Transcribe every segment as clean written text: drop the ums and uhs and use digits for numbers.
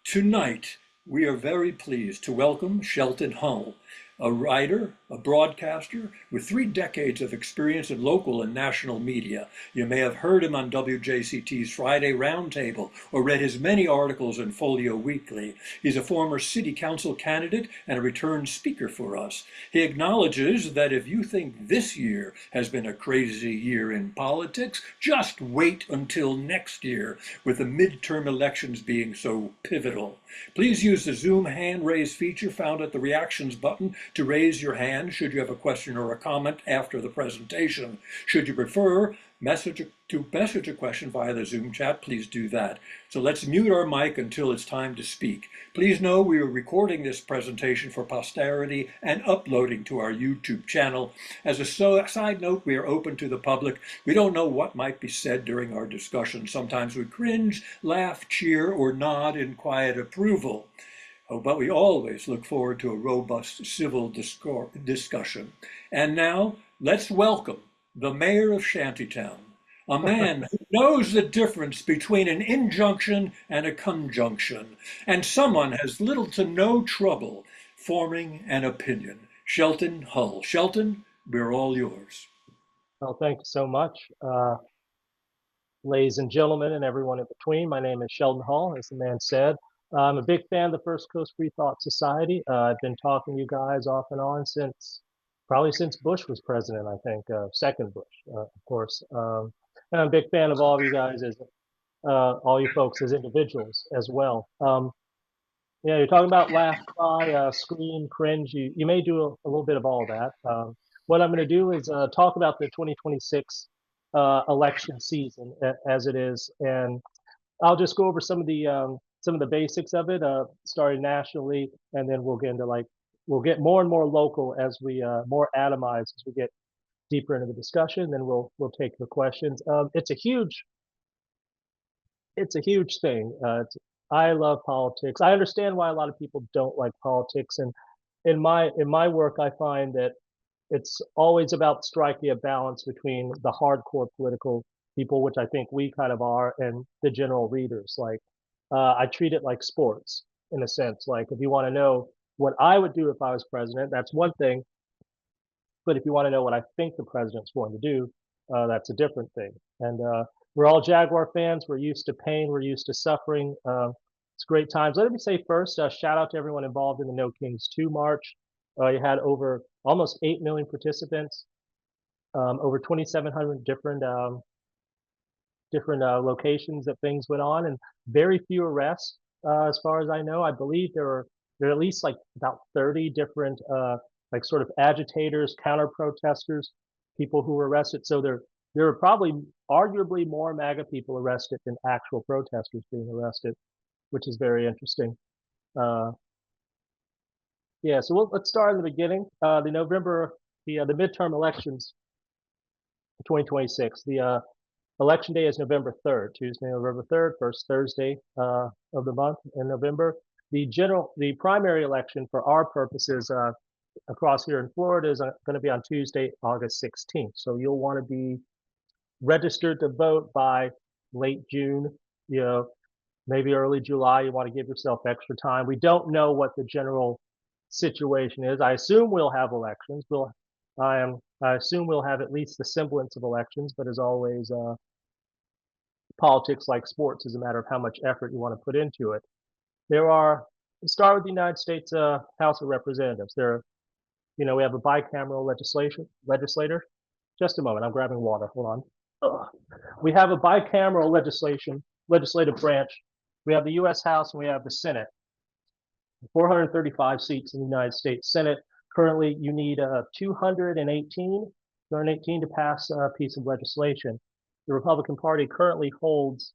Tonight, we are very pleased to welcome Shelton Hull, a writer, a broadcaster with 3 decades of experience in local and national media. You may have heard him on WJCT's Friday Roundtable or read his many articles in Folio Weekly. He's a former city council candidate and a returned speaker for us. He acknowledges that if you think this year has been a crazy year in politics, just wait until next year, with the midterm elections being so pivotal. Please use the Zoom hand raise feature found at the reactions button to raise your hand should you have a question or a comment after the presentation. Should you prefer message a question via the Zoom chat, please do that. So let's mute our mic until it's time to speak. Please know we are recording this presentation for posterity and uploading to our YouTube channel. As a side note, we are open to the public. We don't know what might be said during our discussion. Sometimes we cringe, laugh, cheer, or nod in quiet approval. Oh, but we always look forward to a robust civil discussion. And now, let's welcome the mayor of Shantytown, a man who knows the difference between an injunction and a conjunction, and someone has little to no trouble forming an opinion. Shelton Hull. Shelton, we're all yours. Well, thank you so much. Ladies and gentlemen and everyone in between, my name is Shelton Hull, as the man said. I'm a big fan of the First Coast Free Thought Society. I've been talking to you guys off and on probably since Bush was president, I think, second Bush, of course. And I'm a big fan of all of you guys, as all you folks as individuals as well. Yeah, you're talking about laugh, cry, scream, cringe. You may do a little bit of all that. What I'm going to do is talk about the 2026 election season as it is, and I'll just go over some of the basics of it, starting nationally, and then we'll get more and more local as we more atomized as we get deeper into the discussion. Then we'll take the questions. It's a huge thing. I love politics. I understand why a lot of people don't like politics, and in my work, I find that it's always about striking a balance between the hardcore political people, which I think we kind of are, and the general readers. Like, I treat it like sports in a sense. Like, if you want to know what I would do if I was president, that's one thing. But if you want to know what I think the president's going to do, that's a different thing. And we're all Jaguar fans. We're used to pain. We're used to suffering. It's great times. Let me say first, shout out to everyone involved in the No Kings 2 March. You had over almost 8 million participants, over 2,700 different locations that things went on, and very few arrests, as far as I know. I believe there are at least like about 30 different like sort of agitators, counter protesters, people who were arrested. So there were probably arguably more MAGA people arrested than actual protesters being arrested, which is very interesting. Yeah, so let's start in the beginning. The midterm elections, 2026. The election day is November 3rd, Tuesday, November 3rd, first Thursday of the month in November. The primary election for our purposes across here in Florida is going to be on Tuesday, August 16th. So you'll want to be registered to vote by late June, maybe early July. You want to give yourself extra time. We don't know what the general situation is. I assume we'll have elections. I assume we'll have at least the semblance of elections, but as always, politics, like sports, is a matter of how much effort you want to put into it. Let's start with the United States House of Representatives. We have a bicameral legislator. Just a moment, I'm grabbing water. Hold on. Ugh. We have a bicameral legislative branch. We have the U.S. House and we have the Senate. 435 seats in the United States Senate. Currently, you need 218 to pass a piece of legislation. The Republican Party currently holds,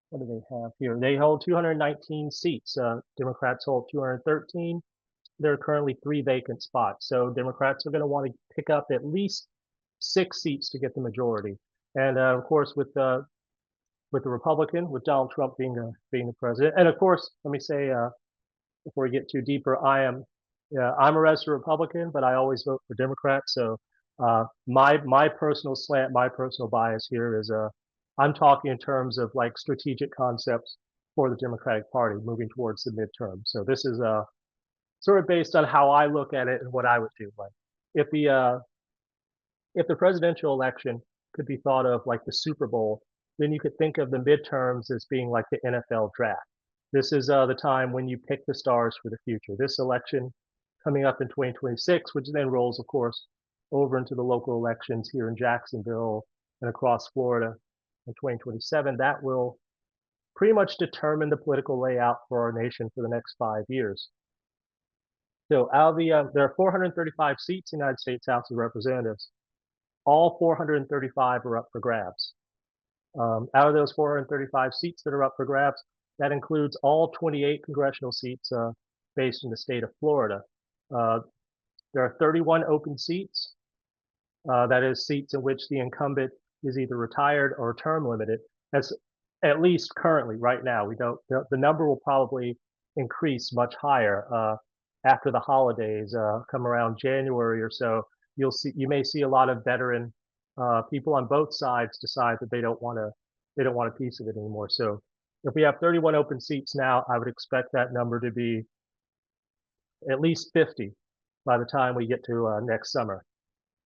what do they have here? They hold 219 seats. Democrats hold 213. There are currently 3 vacant spots. So Democrats are going to want to pick up at least 6 seats to get the majority. And of course, with the Republican, with Donald Trump being the president, and of course, let me say before we get too deeper, I'm a registered Republican, but I always vote for Democrats. So my personal slant, my personal bias here is I'm talking in terms of like strategic concepts for the Democratic Party moving towards the midterm. So this is sort of based on how I look at it and what I would do. Like if the presidential election could be thought of like the Super Bowl, then you could think of the midterms as being like the NFL draft. This is the time when you pick the stars for the future. This election coming up in 2026, which then rolls, of course, over into the local elections here in Jacksonville and across Florida in 2027, that will pretty much determine the political layout for our nation for the next 5 years. So out of there are 435 seats in the United States House of Representatives. All 435 are up for grabs. Out of those 435 seats that are up for grabs, that includes all 28 congressional seats based in the state of Florida. There are 31 open seats. That is seats in which the incumbent is either retired or term limited. That's at least currently, right now. We don't. The number will probably increase much higher after the holidays, come around January or so. You may see a lot of veteran people on both sides decide that they don't want a piece of it anymore. So if we have 31 open seats now, I would expect that number to be at least 50 by the time we get to next summer.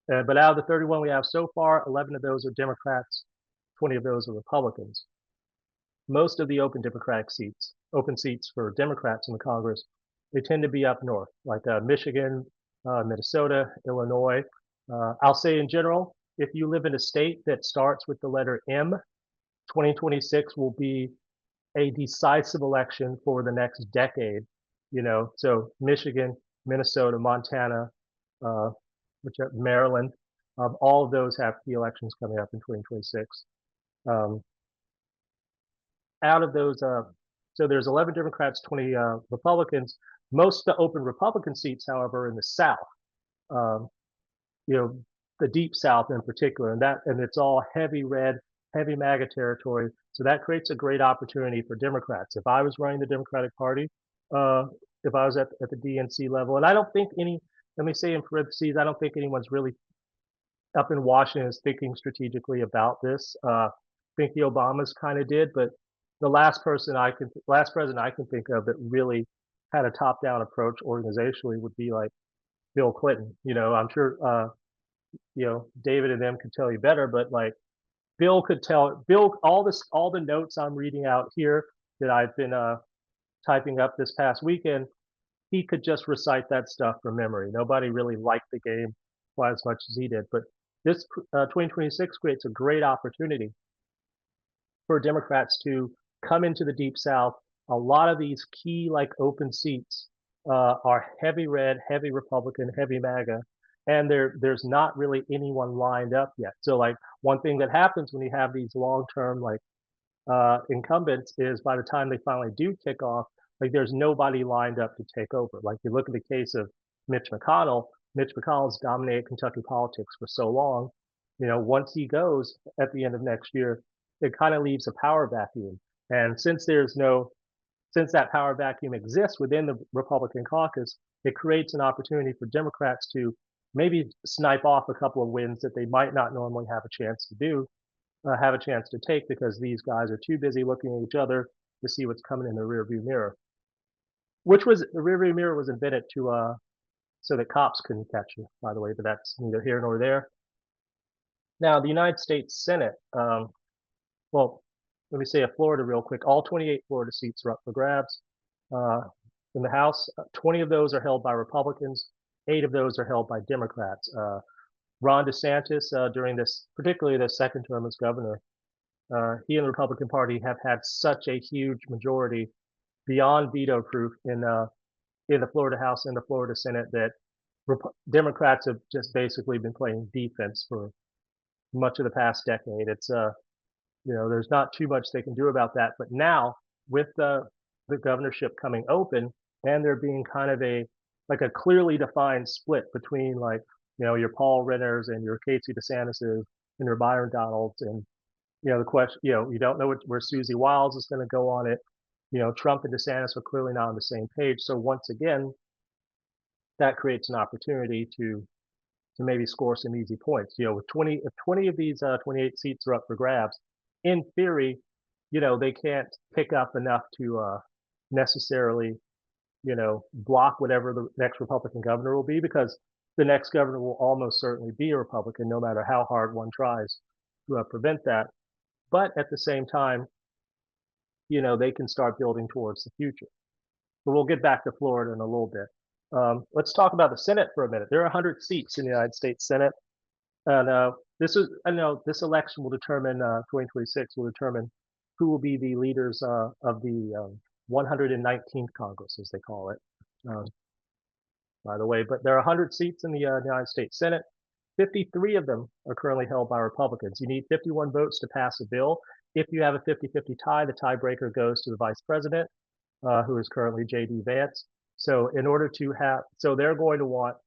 But out of the 31 we have so far, 11 of those are Democrats, 20 of those are Republicans. Most of the open seats for Democrats in the Congress, they tend to be up north, like Michigan, Minnesota, Illinois. I'll say in general, if you live in a state that starts with the letter M, 2026 will be a decisive election for the next decade. So Michigan, Minnesota, Montana, Maryland, all of those have key elections coming up in 2026. Out of those, so there's 11 Democrats, 20 Republicans. Most of the open Republican seats, however, in the South, the deep South in particular, and it's all heavy red, heavy MAGA territory. So that creates a great opportunity for Democrats. If I was running the Democratic Party, if I was at the DNC level, and I don't think let me say in parentheses, I don't think anyone's really up in Washington is thinking strategically about this. I think the Obamas kind of did, but the last president I can think of that really had a top-down approach organizationally would be like Bill Clinton. I'm sure David and them could tell you better, but like Bill all the notes I'm reading out here that I've been typing up this past weekend, he could just recite that stuff from memory. Nobody really liked the game quite as much as he did, but this 2026 creates a great opportunity for Democrats to come into the Deep South. A lot of these key like open seats are heavy red, heavy Republican, heavy MAGA, and there's not really anyone lined up yet. So like one thing that happens when you have these long-term like incumbents is by the time they finally do kick off, like there's nobody lined up to take over. Like you look at the case of Mitch McConnell. Mitch McConnell's dominated Kentucky politics for so long. Once he goes at the end of next year, it kind of leaves a power vacuum. And since that power vacuum exists within the Republican caucus, it creates an opportunity for Democrats to maybe snipe off a couple of wins that they might not normally have a chance to take because these guys are too busy looking at each other to see what's coming in the rearview mirror. The rearview mirror was invented to so that cops couldn't catch you, by the way, but that's neither here nor there. Now, the United States Senate, well, let me say Florida real quick. All 28 Florida seats are up for grabs. In the House, 20 of those are held by Republicans. 8 of those are held by Democrats. Ron DeSantis, during particularly the second term as governor, he and the Republican Party have had such a huge majority beyond veto proof in the Florida House and the Florida Senate that Democrats have just basically been playing defense for much of the past decade. It's there's not too much they can do about that. But now with the governorship coming open and there being kind of a clearly defined split between your Paul Renners and your Casey DeSantis's and your Byron Donalds and the question you don't know where Susie Wiles is going to go on it. Trump and DeSantis are clearly not on the same page. So once again, that creates an opportunity to maybe score some easy points. With if 20 of these 28 seats are up for grabs, in theory, they can't pick up enough to necessarily, block whatever the next Republican governor will be, because the next governor will almost certainly be a Republican, no matter how hard one tries to prevent that. But at the same time, they can start building towards the future. But we'll get back to Florida in a little bit. Let's talk about the Senate for a minute. There are 100 seats in the United States Senate, and I know this election will determine 2026 will determine who will be the leaders of the 119th Congress, as they call it. Um, by the way, but there are 100 seats in the United States Senate. 53 of them are currently held by Republicans. You need 51 votes to pass a bill. If you have a 50-50 tie, the tiebreaker goes to the vice president, who is currently J.D. Vance. So in order to have, so they're going to want,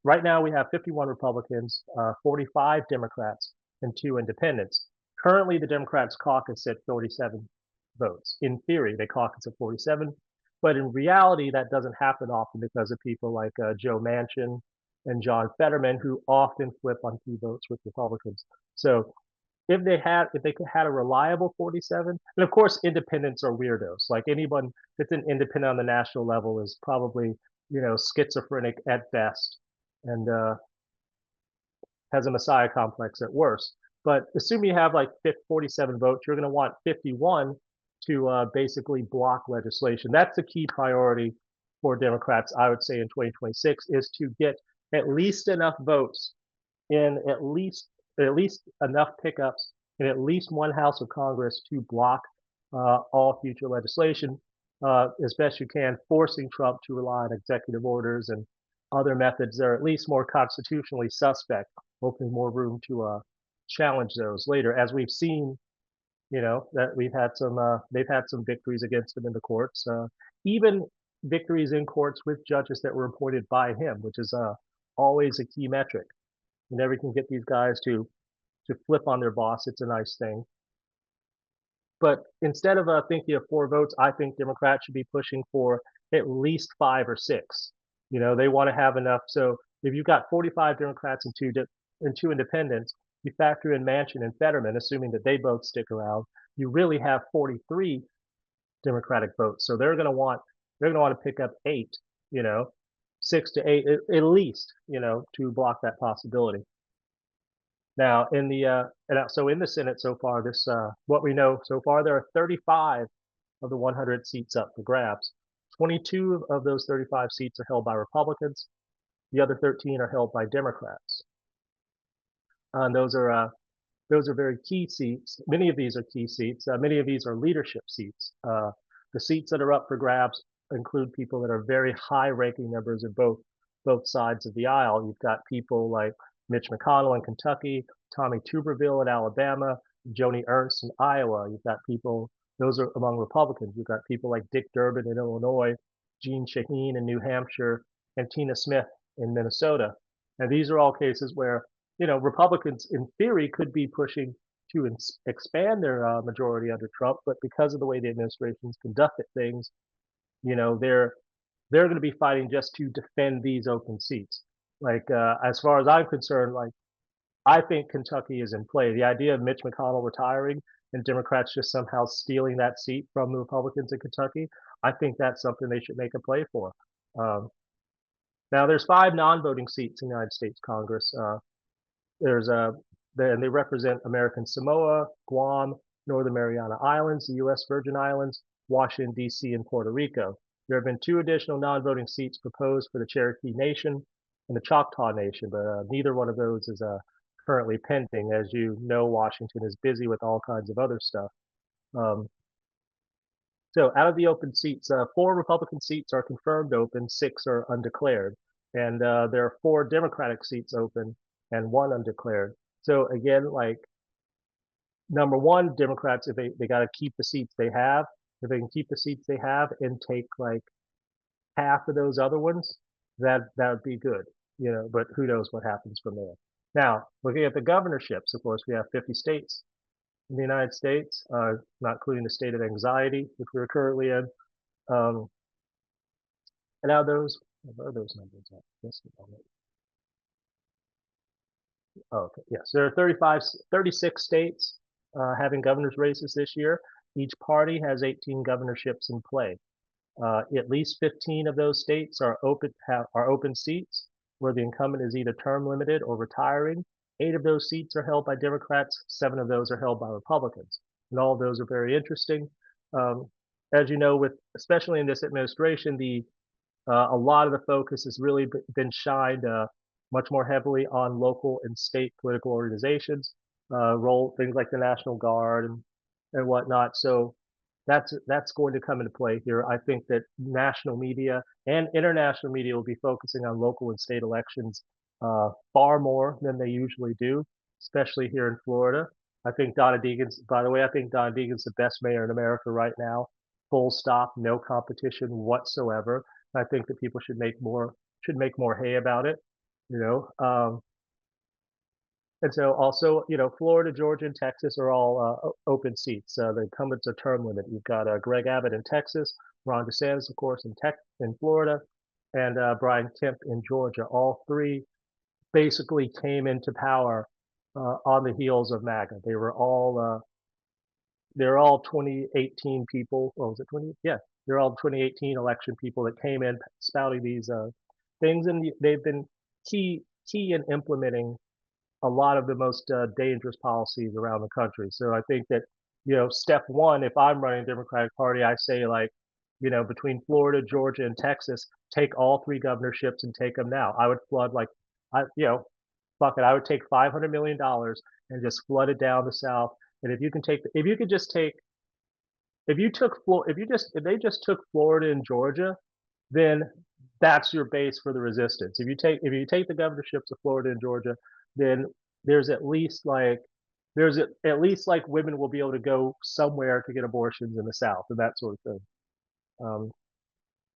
right now we have 51 Republicans, 45 Democrats, and 2 independents. Currently, the Democrats caucus at 47 votes. In theory, they caucus at 47, but in reality, that doesn't happen often because of people like Joe Manchin and John Fetterman, who often flip on key votes with Republicans. So if they had a reliable 47, and of course independents are weirdos. Like anyone that's an independent on the national level is probably schizophrenic at best, and has a messiah complex at worst. But assume you have like 47 votes, you're going to want 51 to basically block legislation. That's the key priority for Democrats, I would say, in 2026, is to get at least enough votes in at least enough pickups in at least one house of Congress to block all future legislation as best you can, forcing Trump to rely on executive orders and other methods that are at least more constitutionally suspect, opening more room to challenge those later. As we've seen, that they've had some victories against him in the courts, even victories in courts with judges that were appointed by him, which is always a key metric. You never can get these guys to flip on their boss. It's a nice thing. But instead of thinking of 4 votes, I think Democrats should be pushing for at least 5 or 6. They want to have enough. So if you've got 45 Democrats and two independents, you factor in Manchin and Fetterman, assuming that they both stick around, you really have 43 Democratic votes. So they're going to want to pick up 8, 6 to 8 at least, to block that possibility. Now, in the Senate so far, what we know so far, there are 35 of the 100 seats up for grabs. 22 of those 35 seats are held by Republicans. The other 13 are held by Democrats. And those are very key seats. Many of these are key seats. Many of these are leadership seats. The seats that are up for grabs include people that are very high-ranking members of both sides of the aisle. You've got people like Mitch McConnell in Kentucky, Tommy Tuberville in Alabama, Joni Ernst in Iowa. You've got people, those are among Republicans. You've got people like Dick Durbin in Illinois, Jeanne Shaheen in New Hampshire, and Tina Smith in Minnesota. And these are all cases where, Republicans in theory could be pushing to expand their majority under Trump, but because of the way the administration's conducted things, they're going to be fighting just to defend these open seats. Like, as far as I'm concerned, like, I think Kentucky is in play. The idea of Mitch McConnell retiring and Democrats just somehow stealing that seat from the Republicans in Kentucky, I think that's something they should make a play for. Now, there's 5 non-voting seats in the United States Congress. And they represent American Samoa, Guam, Northern Mariana Islands, the U.S. Virgin Islands, Washington, D.C., and Puerto Rico. There have been 2 additional non-voting seats proposed for the Cherokee Nation and the Choctaw Nation, but neither one of those is currently pending. As you know, Washington is busy with all kinds of other stuff. So out of the open seats, 4 Republican seats are confirmed open, 6 are undeclared. And there are 4 Democratic seats open and 1 undeclared. So again, like, number one, Democrats, if they got to keep the seats they have, if they can keep the seats they have and take like half of those other ones, that would be good, but who knows what happens from there. Now, looking at the governorships, of course, we have 50 states in the United States, not including the state of anxiety, which we're currently in. And now where are those numbers at? Just a moment. Oh, okay. Yes, there are 36 states. having governor's races this year. Each party has 18 governorships in play. At least 15 of those states are open seats where the incumbent is either term limited or retiring. 8 of those seats are held by Democrats. 7 of those are held by Republicans, and all of those are very interesting. Um, as you know, with especially in this administration, the a lot of the focus has really been shined much more heavily on local and state political organizations, role things like the National Guard and whatnot. So that's going to come into play here. I think that national media and international media will be focusing on local and state elections far more than they usually do, especially here in Florida. I think Donna Deegan's, by the way, I think Donna Deegan's the best mayor in America right now. Full stop, no competition whatsoever. I think that people should make more hay about it, you know. And so also, Florida, Georgia, and Texas are all open seats. The incumbents are term limited. You've got Greg Abbott in Texas, Ron DeSantis, of course, in Florida, and Brian Kemp in Georgia. All three basically came into power on the heels of MAGA. They're all 2018 people. What was it? 20? Yeah, they're all 2018 election people that came in spouting these things, and they've been key in implementing a lot of the most dangerous policies around the country. So I think that, step one, if I'm running the Democratic Party, I say like, between Florida, Georgia, and Texas, take all 3 governorships and take them now. I would flood like, fuck it, I would take $500 million and just flood it down the South. And if you could just take, if they just took Florida and Georgia, then that's your base for the resistance. If you take the governorships of Florida and Georgia, then there's at least like women will be able to go somewhere to get abortions in the South and that sort of thing. Um,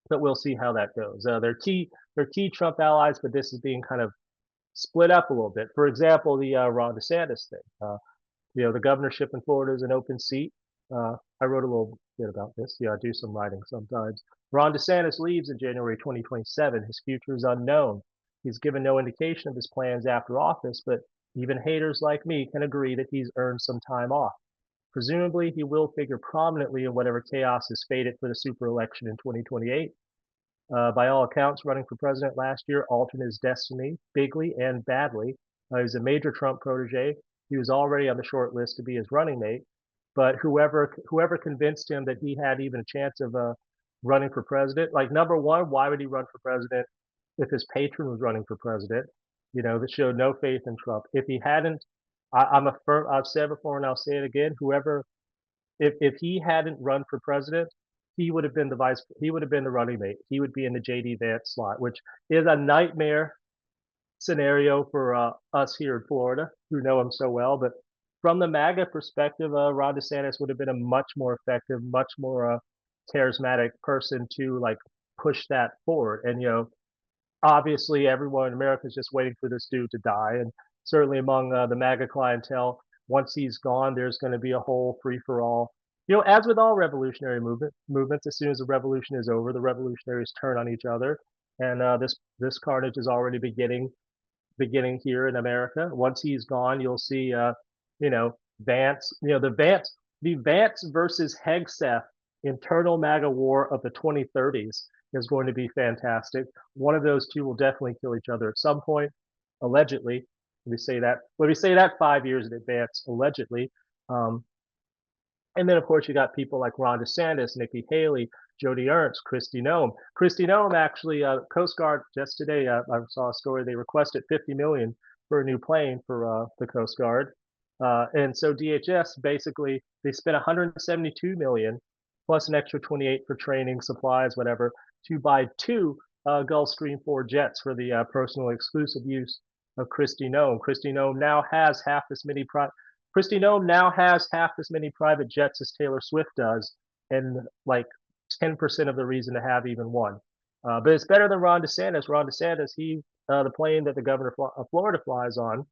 but we'll see how that goes. They're key Trump allies, but this is being kind of split up a little bit. For example, the Ron DeSantis thing. The governorship in Florida is an open seat. I wrote a little bit about this. Yeah, I do some writing sometimes. Ron DeSantis leaves in January 2027. His future is unknown. He's given no indication of his plans after office, but even haters like me can agree that he's earned some time off. Presumably, he will figure prominently in whatever chaos is fated for the super election in 2028. By all accounts, running for president last year altered his destiny bigly and badly. He's a major Trump protege. He was already on the short list to be his running mate, but whoever convinced him that he had even a chance of running for president, like number one, why would he run for president if his patron was running for president? That showed no faith in Trump. If he hadn't, I've said before and I'll say it again. If he hadn't run for president, he would have been the running mate. He would be in the JD Vance slot, which is a nightmare scenario for us here in Florida who know him so well. But from the MAGA perspective, Ron DeSantis would have been a much more effective, much more charismatic person to like push that forward. And obviously everyone in America is just waiting for this dude to die. And certainly among the MAGA clientele, once he's gone, there's going to be a whole free for all. As with all revolutionary movements, as soon as the revolution is over, the revolutionaries turn on each other, and this carnage is already beginning here in America. Once he's gone, you'll see, Vance, the Vance versus Hegseth internal MAGA war of the 2030s is going to be fantastic. One of those two will definitely kill each other at some point, allegedly. Let me say that 5 years in advance, allegedly. Um, and then, of course, you got people like Ron DeSantis, Nikki Haley, Jody Ernst, Kristi Noem. Kristi Noem actually, Coast Guard just today, I saw a story. They requested $50 million for a new plane for the Coast Guard, and so DHS basically they spent $172 million plus an extra 28 for training, supplies, whatever, to buy 2 Gulfstream 4 jets for the personal exclusive use of Kristi Noem. Kristi Noem now has half as many private jets as Taylor Swift does, and like 10% of the reason to have even one. But it's better than Ron DeSantis. Ron DeSantis, the plane that the governor of Florida flies on,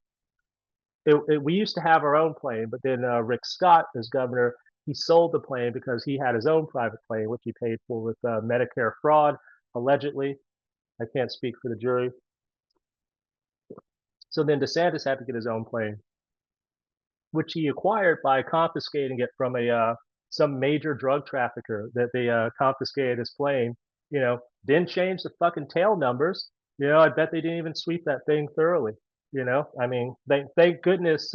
we used to have our own plane, but then Rick Scott, as governor, he sold the plane because he had his own private plane, which he paid for with Medicare fraud, allegedly. I can't speak for the jury. So then DeSantis had to get his own plane. which he acquired by confiscating it from a some major drug trafficker that they confiscated his plane. Didn't change the fucking tail numbers. I bet they didn't even sweep that thing thoroughly. I mean, thank goodness.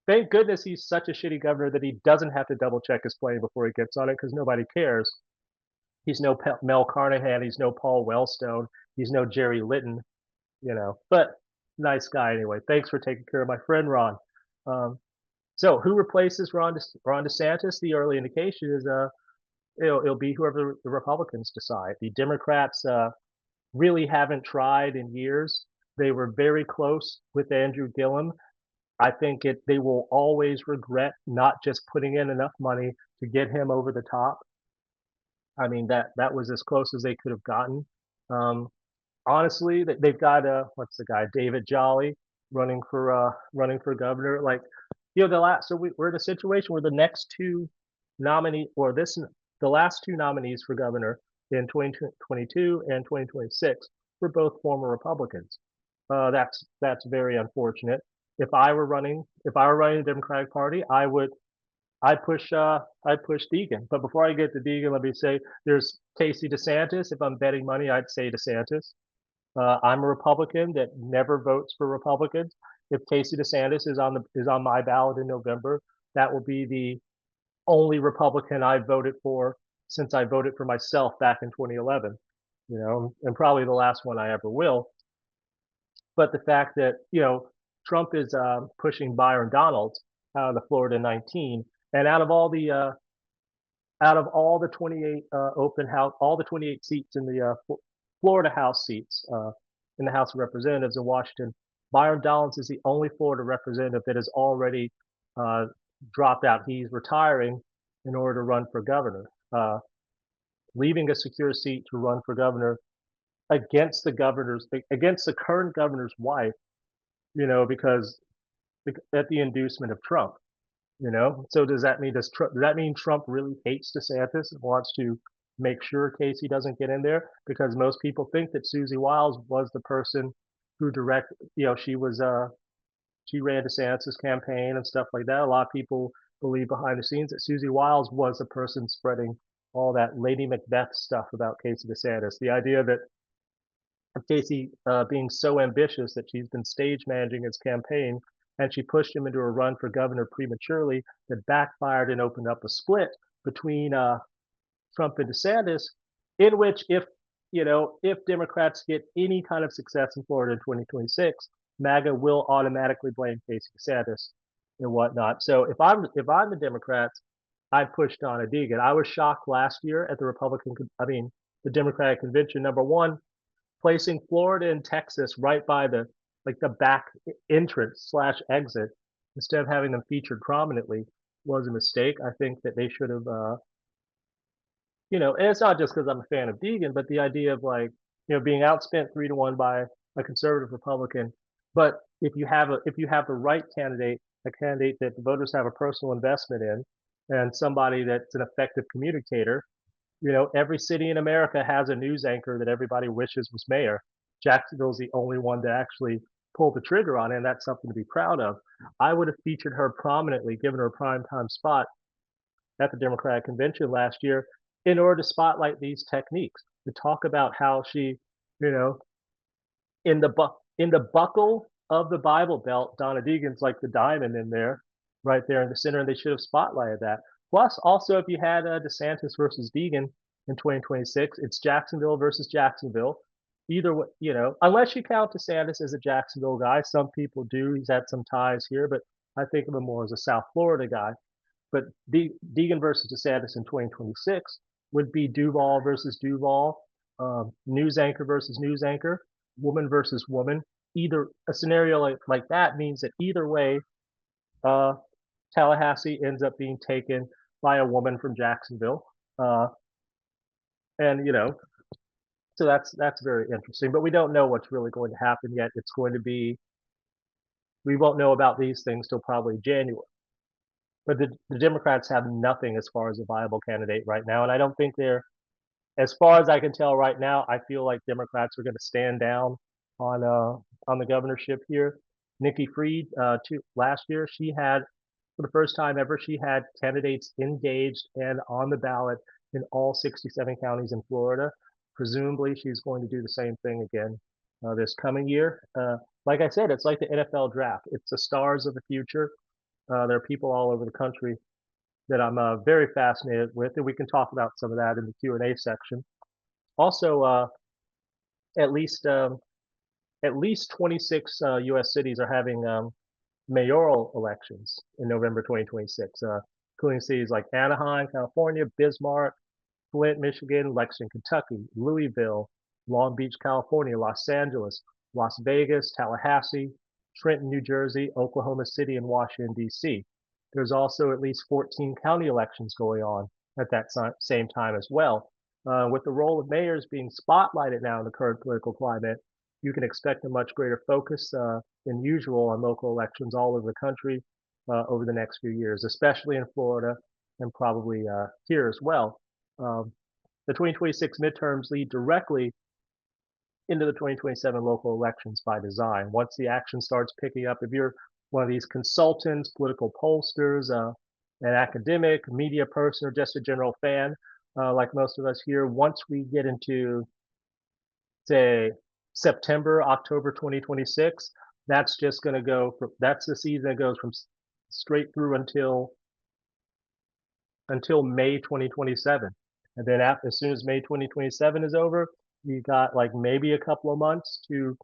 Thank goodness he's such a shitty governor that he doesn't have to double check his plane before he gets on it because nobody cares. He's no Mel Carnahan. He's no Paul Wellstone. He's no Jerry Litton. But nice guy anyway. Thanks for taking care of my friend Ron. Um, so who replaces Ron DeSantis? The early indication is it'll be whoever the Republicans decide. The Democrats really haven't tried in years. They were very close with Andrew Gillum. I think they will always regret not just putting in enough money to get him over the top. I mean that was as close as they could have gotten. Um, Honestly, they've got what's the guy, David Jolly, running for governor. Like, the last so we're in a situation where the next two nominee or this the last two nominees for governor in 2022 and 2026 were both former Republicans. That's very unfortunate. If I were running the Democratic Party, I'd push Deegan. But before I get to Deegan, let me say there's Casey DeSantis. If I'm betting money, I'd say DeSantis. I'm a Republican that never votes for Republicans. If Casey DeSantis is on my ballot in November, that will be the only Republican I've voted for since I voted for myself back in 2011. And probably the last one I ever will. But the fact that Trump is pushing Byron Donalds out of the Florida 19, and out of all the 28 open house, all the 28 seats in the Florida House seats in the House of Representatives in Washington, Byron Donalds is the only Florida representative that has already uh, dropped out. He's retiring in order to run for governor, leaving a secure seat to run for governor against the current governor's wife. Because at the inducement of Trump. So does that mean Trump really hates DeSantis and wants to make sure Casey doesn't get in there? Because most people think that Susie Wiles was the person who she ran DeSantis' campaign and stuff like that. A lot of people believe behind the scenes that Susie Wiles was the person spreading all that Lady Macbeth stuff about Casey DeSantis. The idea that Casey being so ambitious that she's been stage managing his campaign, and she pushed him into a run for governor prematurely that backfired and opened up a split between Trump and DeSantis, in which if Democrats get any kind of success in Florida in 2026, MAGA will automatically blame Casey DeSantis and whatnot. So if I'm the Democrats, I pushed Donna Deegan. I was shocked last year at the Democratic convention. Number one, placing Florida and Texas right by the back entrance slash exit instead of having them featured prominently was a mistake. I think that they should have, and it's not just because I'm a fan of Deegan, but the idea of being outspent 3-1 by a conservative Republican. But if you have the right candidate, a candidate that the voters have a personal investment in, and somebody that's an effective communicator, every city in America has a news anchor that everybody wishes was mayor. Jacksonville's the only one to actually pull the trigger on it, and that's something to be proud of. I would have featured her prominently, given her a prime time spot at the Democratic convention last year in order to spotlight these techniques, to talk about how she, you know, in the buckle of the Bible Belt, Donna Deegan's like the diamond in there, right there in the center, and they should have spotlighted that. Plus, also, if you had DeSantis versus Deegan in 2026, it's Jacksonville versus Jacksonville. Either way, unless you count DeSantis as a Jacksonville guy, some people do. He's had some ties here, but I think of him more as a South Florida guy. But Deegan versus DeSantis in 2026 would be Duval versus Duval, news anchor versus news anchor, woman versus woman. Either a scenario like that means that either way, uh, Tallahassee ends up being taken by a woman from Jacksonville, uh, and so that's very interesting. But we don't know what's really going to happen yet. It's going to be we won't know about these things till probably January. But the Democrats have nothing as far as a viable candidate right now, and I don't think they're, as far as I can tell right now, I feel like Democrats are going to stand down on the governorship here. Nikki Fried, last year, she had For the first time ever, she had candidates engaged and on the ballot in all 67 counties in Florida. Presumably, she's going to do the same thing again this coming year. Like I said, it's like the NFL draft. It's the stars of the future. There are people all over the country that I'm very fascinated with, and we can talk about some of that in the Q&A section. Also, at least um, at least 26 U.S. cities are having mayoral elections in November 2026, including cities like Anaheim, California, Bismarck, Flint, Michigan, Lexington, Kentucky, Louisville, Long Beach, California, Los Angeles, Las Vegas, Tallahassee, Trenton, New Jersey, Oklahoma City, and Washington, D.C. There's also at least 14 county elections going on at that same time as well. With the role of mayors being spotlighted now in the current political climate, you can expect a much greater focus than usual on local elections all over the country over the next few years, especially in Florida and probably here as well. Um, the 2026 midterms lead directly into the 2027 local elections by design. Once the action starts picking up, if you're one of these consultants, political pollsters, an academic, media person, or just a general fan, like most of us here, once we get into, say, September, October 2026, that's just going to go from, that's the season that goes from straight through until May 2027. And then after, as soon as May 2027 is over, you got like maybe a couple of months to,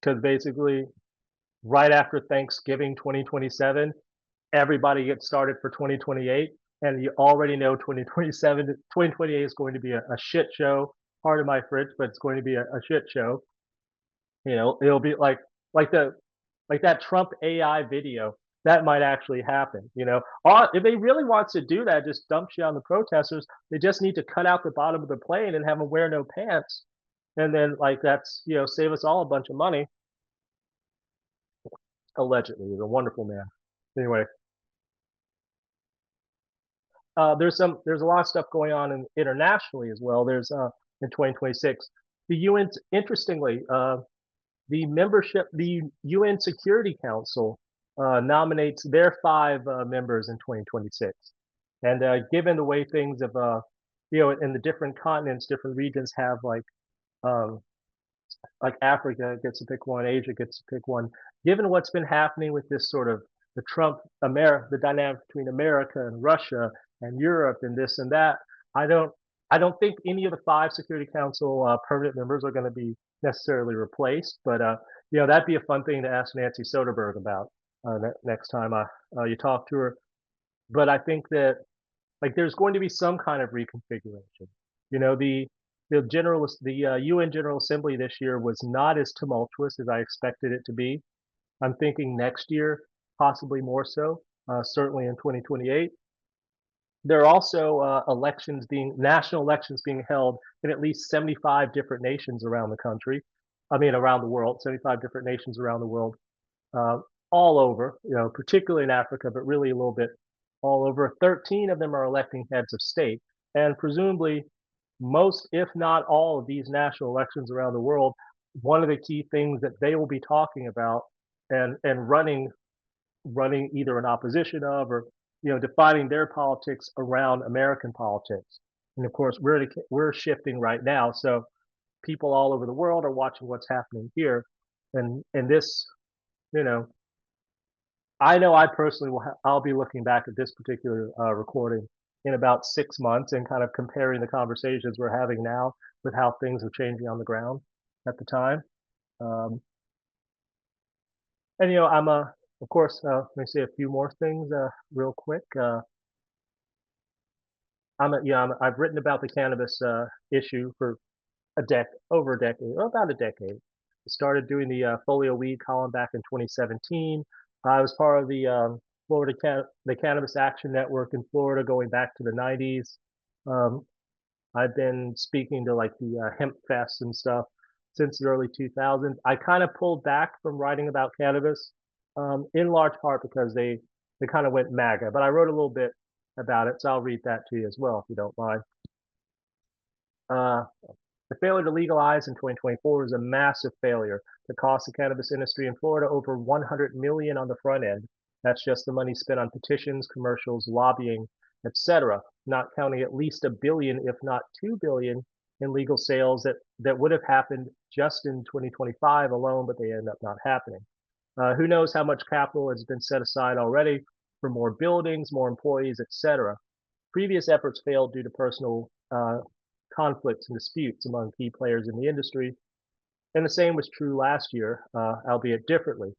because basically right after Thanksgiving 2027, everybody gets started for 2028. And you already know 2028 is going to be a shit show. Pardon my French, but it's going to be a shit show. You know, it'll be like the like that Trump AI video. That might actually happen. You know, if they really want to do that, just dump shit on the protesters. They just need to cut out the bottom of the plane and have them wear no pants, and then like that's save us all a bunch of money. Allegedly, he's a wonderful man. Anyway, there's a lot of stuff going on internationally as well. There's in 2026, the UN. Interestingly, the UN Security Council nominates their 5 members in 2026. And given the way things have, in the different continents, different regions have um, like Africa gets to pick one, Asia gets to pick one. Given what's been happening with this sort of the dynamic between America and Russia and Europe and this and that, I don't, I don't think any of the 5 Security Council permanent members are going to be necessarily replaced. But that'd be a fun thing to ask Nancy Soderberg about next time you talk to her. But I think that like there's going to be some kind of reconfiguration. You know, the UN General Assembly this year was not as tumultuous as I expected it to be. I'm thinking next year, possibly more so, certainly in 2028. There are also national elections being held in at least 75 different nations around the country. I mean, around the world, 75 different nations around the world, uh, all over, particularly in Africa, but really a little bit all over. 13 of them are electing heads of state. And presumably, most, if not all, of these national elections around the world, one of the key things that they will be talking about and running either an opposition of or defining their politics around American politics. And of course, we're shifting right now, so people all over the world are watching what's happening here, and this, you know, I know I personally I'll be looking back at this particular recording in about 6 months and kind of comparing the conversations we're having now with how things are changing on the ground at the time. Um, and I'm of course, let me say a few more things real quick. I've written about the cannabis issue for over a decade, about a decade. I started doing the folio weed column back in 2017. I was part of the the Cannabis Action Network in Florida going back to the 90s. Um, I've been speaking to like the hemp fests and stuff since the early 2000s. I kind of pulled back from writing about cannabis, in large part because they kind of went MAGA. But I wrote a little bit about it, so I'll read that to you as well if you don't mind. Uh, the failure to legalize in 2024 is a massive failure that cost the cannabis industry in Florida over 100 million on the front end. That's just the money spent on petitions, commercials, lobbying, etc., not counting at least $1 billion, if not $2 billion, in legal sales that would have happened just in 2025 alone, but they end up not happening. Who knows how much capital has been set aside already for more buildings, more employees, etc. Previous efforts failed due to personal conflicts and disputes among key players in the industry, and the same was true last year, albeit differently.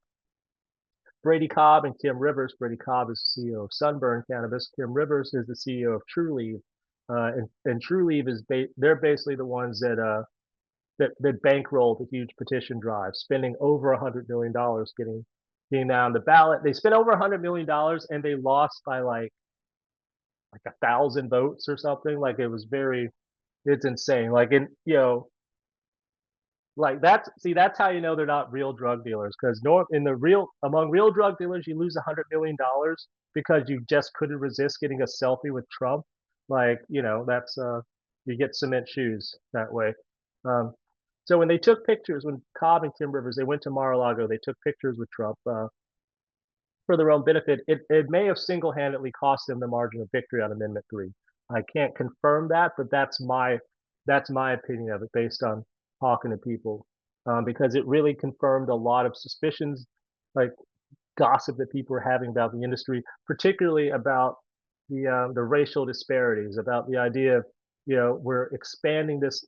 Brady Cobb and Kim Rivers. Brady Cobb is the CEO of Sunburn Cannabis. Kim Rivers is the CEO of TrueLeave, and TrueLeave is they're basically the ones that bankrolled a huge petition drive, spending over $100 million getting that on the ballot. They spent over $100 million and they lost by like 1,000 votes or something. Like it's insane. Like like that's how you know they're not real drug dealers, because among real drug dealers you lose $100 million because you just couldn't resist getting a selfie with Trump. Like that's you get cement shoes that way. Um, so when they took pictures, when Cobb and Kim Rivers, they went to Mar-a-Lago, they took pictures with Trump for their own benefit. It may have single-handedly cost them the margin of victory on Amendment 3. I can't confirm that, but that's my opinion of it based on talking to people, because it really confirmed a lot of suspicions, like gossip that people were having about the industry, particularly about the racial disparities, about the idea of we're expanding this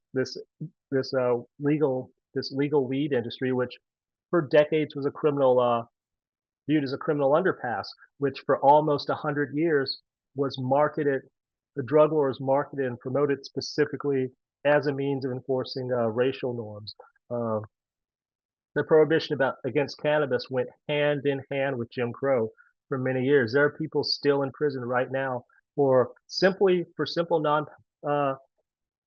legal weed industry, which for decades was a criminal viewed as a criminal underpass, which for almost 100 years was marketed, the drug war was marketed and promoted specifically as a means of enforcing racial norms. Uh, the prohibition against cannabis went hand in hand with Jim Crow for many years. There are people still in prison right now for simple uh,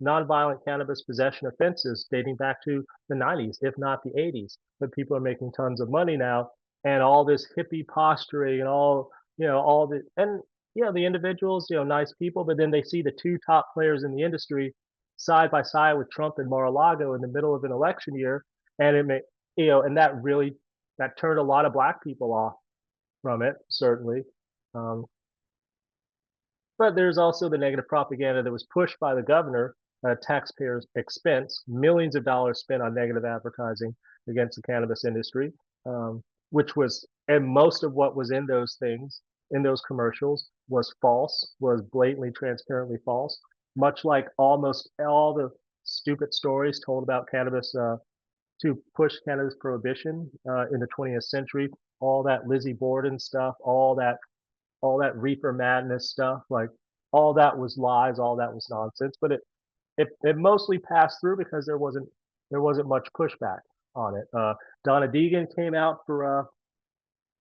nonviolent cannabis possession offenses dating back to the 90s, if not the 80s. But people are making tons of money now, and all this hippie posturing and all the and the individuals, nice people, but then they see the two top players in the industry side by side with Trump and Mar-a-Lago in the middle of an election year, and and that turned a lot of black people off from it, certainly. Um, but there's also the negative propaganda that was pushed by the governor at taxpayers' expense, millions of dollars spent on negative advertising against the cannabis industry, and most of what was in those things, in those commercials, was false, was blatantly, transparently false, much like almost all the stupid stories told about cannabis to push cannabis prohibition in the 20th century, all that Lizzie Borden stuff, all that reefer madness stuff, like all that was lies, all that was nonsense. But it mostly passed through because there wasn't much pushback on it. Donna Deegan came out for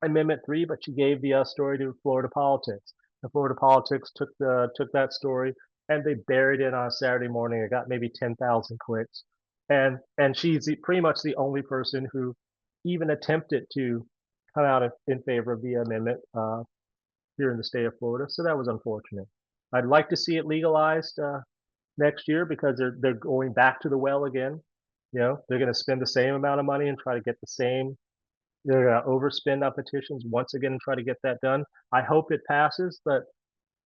Amendment 3, but she gave the story to Florida Politics. The Florida Politics took that story and they buried it on a Saturday morning. It got maybe 10,000 clicks, and she's pretty much the only person who even attempted to come out in favor of the amendment here in the state of Florida. So that was unfortunate. I'd like to see it legalized next year because they're going back to the well again. They're going to spend the same amount of money and try to get the same. They're going to overspend on petitions once again and try to get that done. I hope it passes, but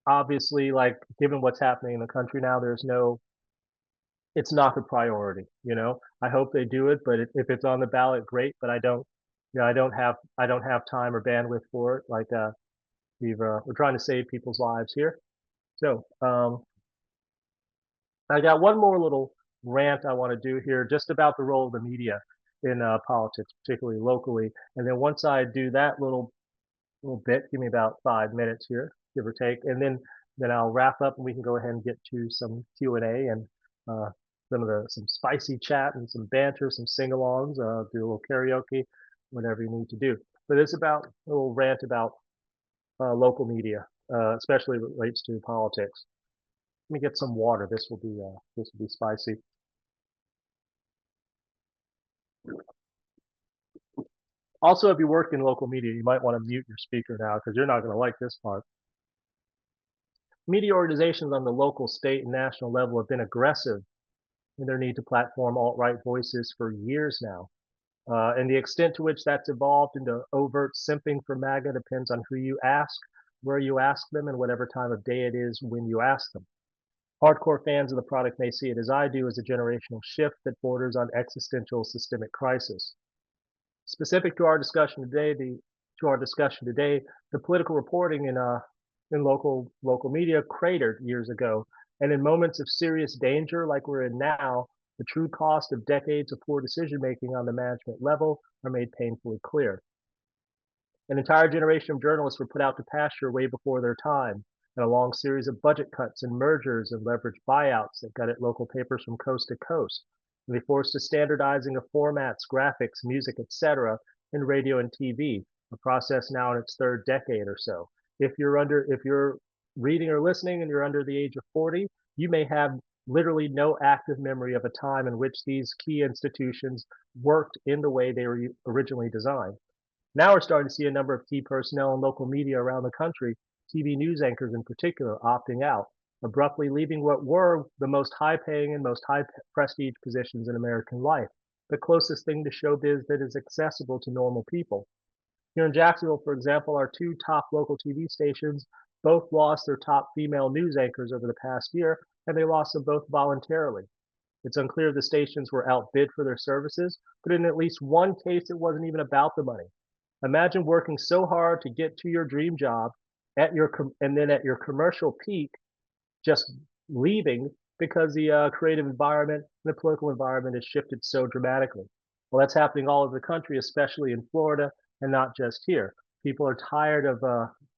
obviously, like given what's happening in the country now, it's not the priority. I hope they do it, but if it's on the ballot, great. But I don't, I don't have time or bandwidth for it. Like we're trying to save people's lives here. So I got one more little rant I want to do here, just about the role of the media in politics, particularly locally. And then once I do that little bit, give me about 5 minutes here, give or take, and then I'll wrap up and we can go ahead and get to some Q&A and uh, some spicy chat and some banter, some sing-alongs, do a little karaoke, whatever you need to do. But it's about a little rant about local media, especially relates to politics. Let me get some water. This will be spicy. Also, if you work in local media, you might want to mute your speaker now because you're not going to like this part. Media organizations on the local, state, and national level have been aggressive in their need to platform alt-right voices for years now. And the extent to which that's evolved into overt simping for MAGA depends on who you ask, where you ask them, and whatever time of day it is when you ask them. Hardcore fans of the product may see it as I do as a generational shift that borders on existential systemic crisis. Specific to our discussion today, the political reporting in local media cratered years ago, and in moments of serious danger like we're in now, the true cost of decades of poor decision making on the management level are made painfully clear. An entire generation of journalists were put out to pasture way before their time, and a long series of budget cuts and mergers and leveraged buyouts that gutted local papers from coast to coast. And they forced a standardizing of formats, graphics, music, etc. in radio and TV, a process now in its third decade or so. If you're reading or listening and you're under the age of 40, you may have literally no active memory of a time in which these key institutions worked in the way they were originally designed. Now we're starting to see a number of key personnel in local media around the country, TV news anchors in particular, opting out, abruptly leaving what were the most high paying and most high prestige positions in American life, the closest thing to showbiz that is accessible to normal people. Here in Jacksonville, for example, our two top local TV stations both lost their top female news anchors over the past year, and they lost them both voluntarily. It's unclear if the stations were outbid for their services, but in at least one case, it wasn't even about the money. Imagine working so hard to get to your dream job and then at your commercial peak, just leaving because the creative environment and the political environment has shifted so dramatically. Well, that's happening all over the country, especially in Florida, and not just here. People are tired of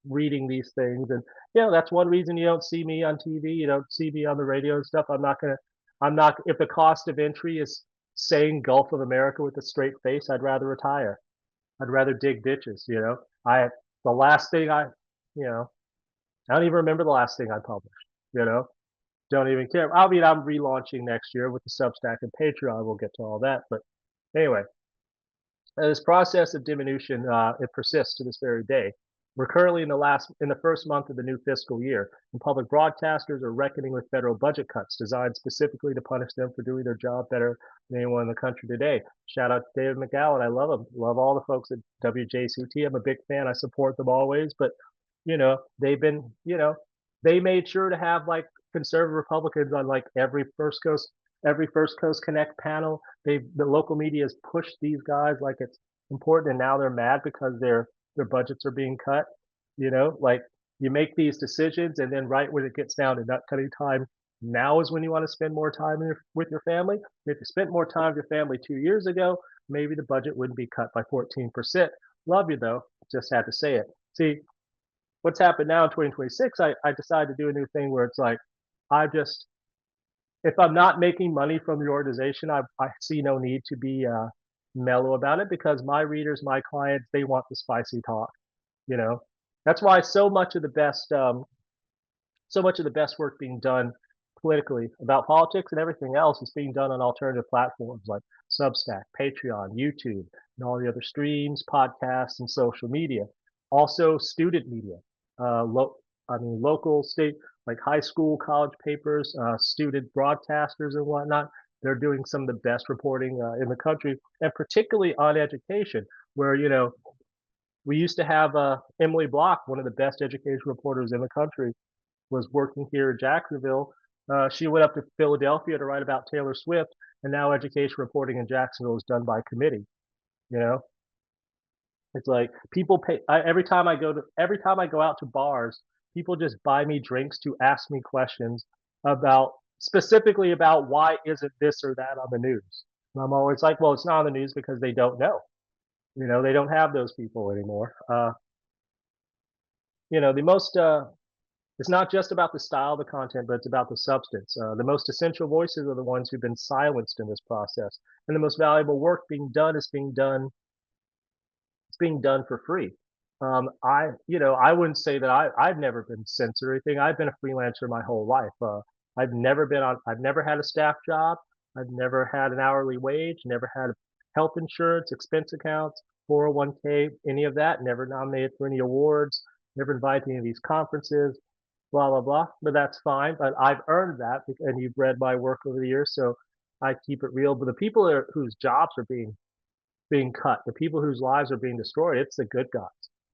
reading these things, and that's one reason you don't see me on TV. You don't see me on the radio and stuff. I'm not. If the cost of entry is saying Gulf of America with a straight face, I'd rather retire. I'd rather dig ditches. I the last thing you know, I don't even remember the last thing I published. You know, don't even care. I mean, I'm relaunching next year with the Substack and Patreon. We'll get to all that, but anyway, this process of diminution it persists to this very day. We're currently in the first month of the new fiscal year, and public broadcasters are reckoning with federal budget cuts designed specifically to punish them for doing their job better than anyone in the country today. Shout out to David McGowan. I love him. Love all the folks at WJCT. I'm a big fan. I support them always, but they've been, they made sure to have like conservative Republicans on like every First Coast Connect panel. The local media has pushed these guys like it's important, and now they're mad because their budgets are being cut. Like you make these decisions, and then right when it gets down to nut cutting time, now is when you want to spend more time with your family. If you spent more time with your family 2 years ago, maybe the budget wouldn't be cut by 14%. Love you though, just had to say it. See, what's happened now in 2026, I decided to do a new thing where it's like, I just, if I'm not making money from the organization, I see no need to be mellow about it because my readers, my clients, they want the spicy talk. You know, that's why so much of the best work being done politically about politics and everything else is being done on alternative platforms like Substack, Patreon, YouTube, and all the other streams, podcasts, and social media. Also, student media, local, state, like high school, college papers, student broadcasters and whatnot. They're doing some of the best reporting in the country, and particularly on education, where we used to have Emily Block, one of the best education reporters in the country, was working here in Jacksonville. She went up to Philadelphia to write about Taylor Swift, and now education reporting in Jacksonville is done by committee. You know, it's like people pay every time I go out to bars, people just buy me drinks to ask me questions about specifically about why isn't this or that on the news. And I'm always like, well, it's not on the news because they don't know. They don't have those people anymore. The most it's not just about the style of the content, but it's about the substance. The most essential voices are the ones who've been silenced in this process, and the most valuable work it's being done for free. I wouldn't say that I've never been censored or anything. I've been a freelancer my whole life. I've never had a staff job. I've never had an hourly wage, never had health insurance, expense accounts, 401k, any of that, never nominated for any awards, never invited to any of these conferences, blah, blah, blah. But that's fine. But I've earned that, and you've read my work over the years, so I keep it real. But the people whose jobs are being being cut, the people whose lives are being destroyed, it's the good guys.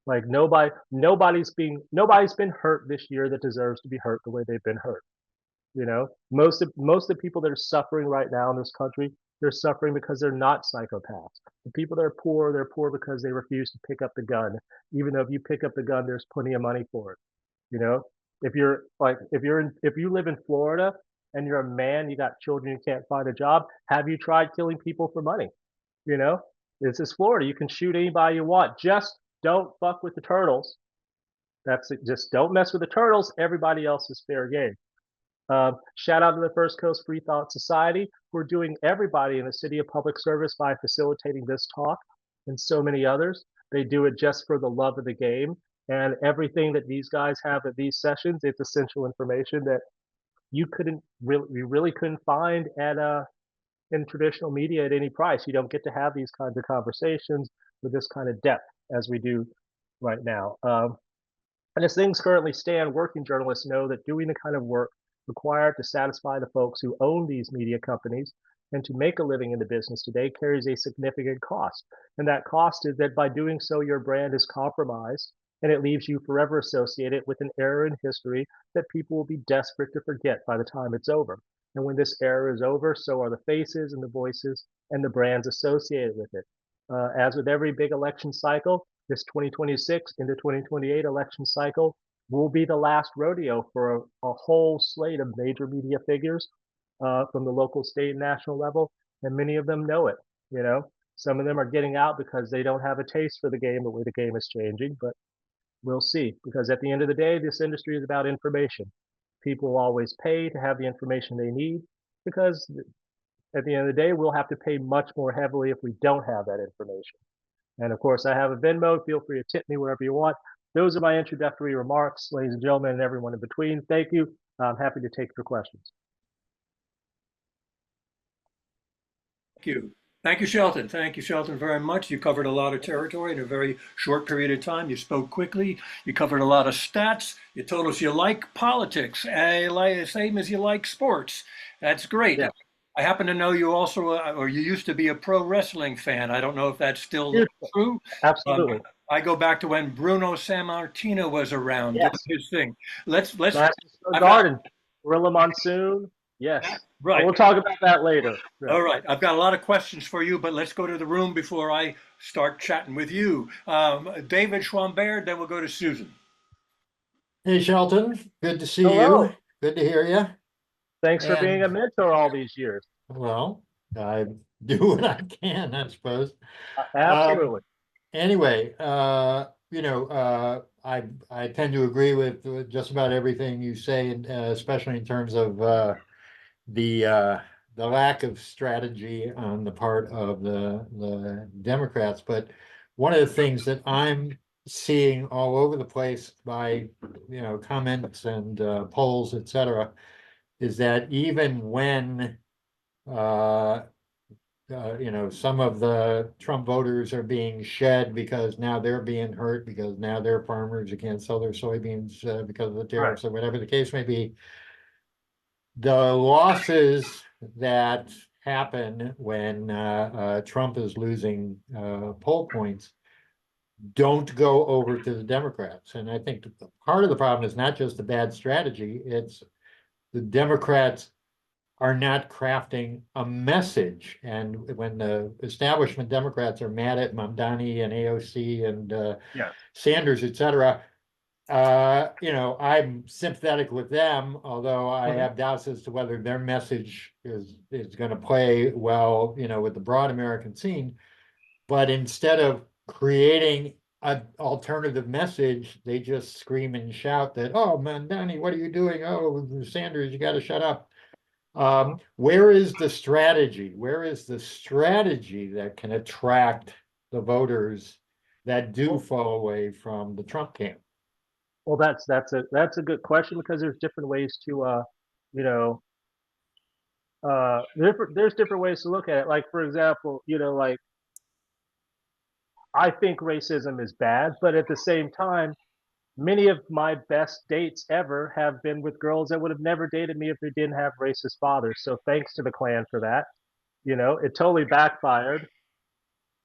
Like nobody's been hurt this year that deserves to be hurt the way they've been hurt. Most of the people that are suffering right now in this country, they're suffering because they're not psychopaths. The people that are poor, they're poor because they refuse to pick up the gun, even though if you pick up the gun, there's plenty of money for it. You know, if you live in Florida and you're a man, you got children, you can't find a job. Have you tried killing people for money? You know, this is Florida. You can shoot anybody you want. Just don't fuck with the turtles. That's it. Just don't mess with the turtles. Everybody else is fair game. Shout out to the First Coast Free Thought Society. We're doing everybody in the city of public service by facilitating this talk and so many others. They do it just for the love of the game. And everything that these guys have at these sessions, it's essential information that you really couldn't find in traditional media at any price. You don't get to have these kinds of conversations with this kind of depth as we do right now. And as things currently stand, working journalists know that doing the kind of work required to satisfy the folks who own these media companies and to make a living in the business today carries a significant cost. And that cost is that by doing so, your brand is compromised and it leaves you forever associated with an era in history that people will be desperate to forget by the time it's over. And when this era is over, so are the faces and the voices and the brands associated with it. As with every big election cycle, this 2026 into 2028 election cycle will be the last rodeo for a whole slate of major media figures from the local, state, and national level, and many of them know it. You know, some of them are getting out because they don't have a taste for the game, the way the game is changing. But we'll see, because at the end of the day, this industry is about information. People will always pay to have the information they need because at the end of the day, we'll have to pay much more heavily if we don't have that information. And of course, I have a Venmo. Feel free to tip me wherever you want. Those are my introductory remarks, ladies and gentlemen, and everyone in between. Thank you. I'm happy to take your questions. Thank you. Thank you, Shelton. Thank you, Shelton, very much. You covered a lot of territory in a very short period of time. You spoke quickly. You covered a lot of stats. You told us you like politics, same as you like sports. That's great. Yeah, I happen to know you also, or you used to be a pro wrestling fan. I don't know if that's still true. Um, absolutely. I go back to when Bruno Sammartino was around doing Yes. his thing. Let's. Madison Square I've got Garden, Gorilla Monsoon. Yes. But right. we'll talk about that later. Yeah. All right, I've got a lot of questions for you, but let's go to the room before I start chatting with you. David Schwambert, then we'll go to Susan. Hey, Shelton, good to see Hello. you. Good to hear you. Thanks for being And a mentor all these years. well, I do what I can, I suppose. Absolutely. Anyway, I tend to agree with just about everything you say, and especially in terms of the the lack of strategy on the part of the Democrats. But one of the things that I'm seeing all over the place by comments and polls, et cetera, is that even when uh, some of the Trump voters are being shed because now they're being hurt because now their farmers can't sell their soybeans because of the Right. tariffs or whatever the case may be. The losses that happen when Trump is losing poll points don't go over to the Democrats. And I think part of the problem is not just the bad strategy, it's the Democrats are not crafting a message. And when the establishment Democrats are mad at Mamdani and AOC and Yes. Sanders, et cetera, I'm sympathetic with them, although I have doubts as to whether their message is going to play well, with the broad American scene. But instead of creating an alternative message, they just scream and shout that, "Oh, Mamdani, what are you doing? Oh, Sanders, you got to shut up." Where is the strategy? Where is the strategy that can attract the voters that do fall away from the Trump camp? Well, that's a good question because there's different ways to you know there's different ways to look at it. Like for example, like I think racism is bad, but at the same time, many of my best dates ever have been with girls that would have never dated me if they didn't have racist fathers. So thanks to the Klan for that. It totally backfired.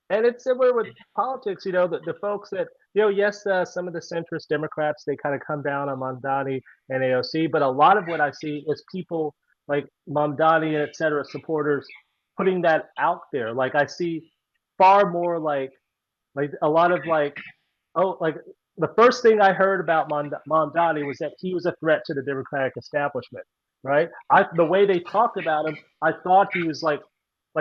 And it's similar with politics, the folks that, yes, some of the centrist Democrats, they kind of come down on Mamdani and AOC, but a lot of what I see is people like Mamdani and et cetera supporters putting that out there. Like I see far more like a lot of like the first thing I heard about Mamdani was that he was a threat to the Democratic establishment, right? The way they talked about him, I thought he was like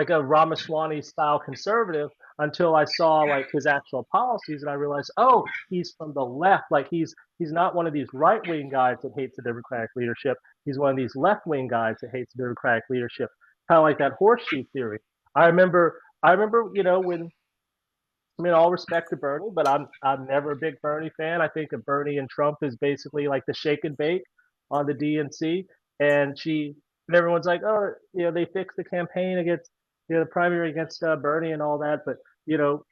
a Ramaswamy style conservative until I saw like his actual policies and I realized, oh, he's from the left. Like he's not one of these right wing guys that hates the Democratic leadership. He's one of these left wing guys that hates the Democratic leadership. Kind of like that horseshoe theory. I remember, when I mean, all respect to Bernie, but I'm never a big Bernie fan. I think of Bernie and Trump is basically like the shake and bake on the DNC, and everyone's like, oh, they fixed the campaign against, the primary against Bernie and all that, but you know,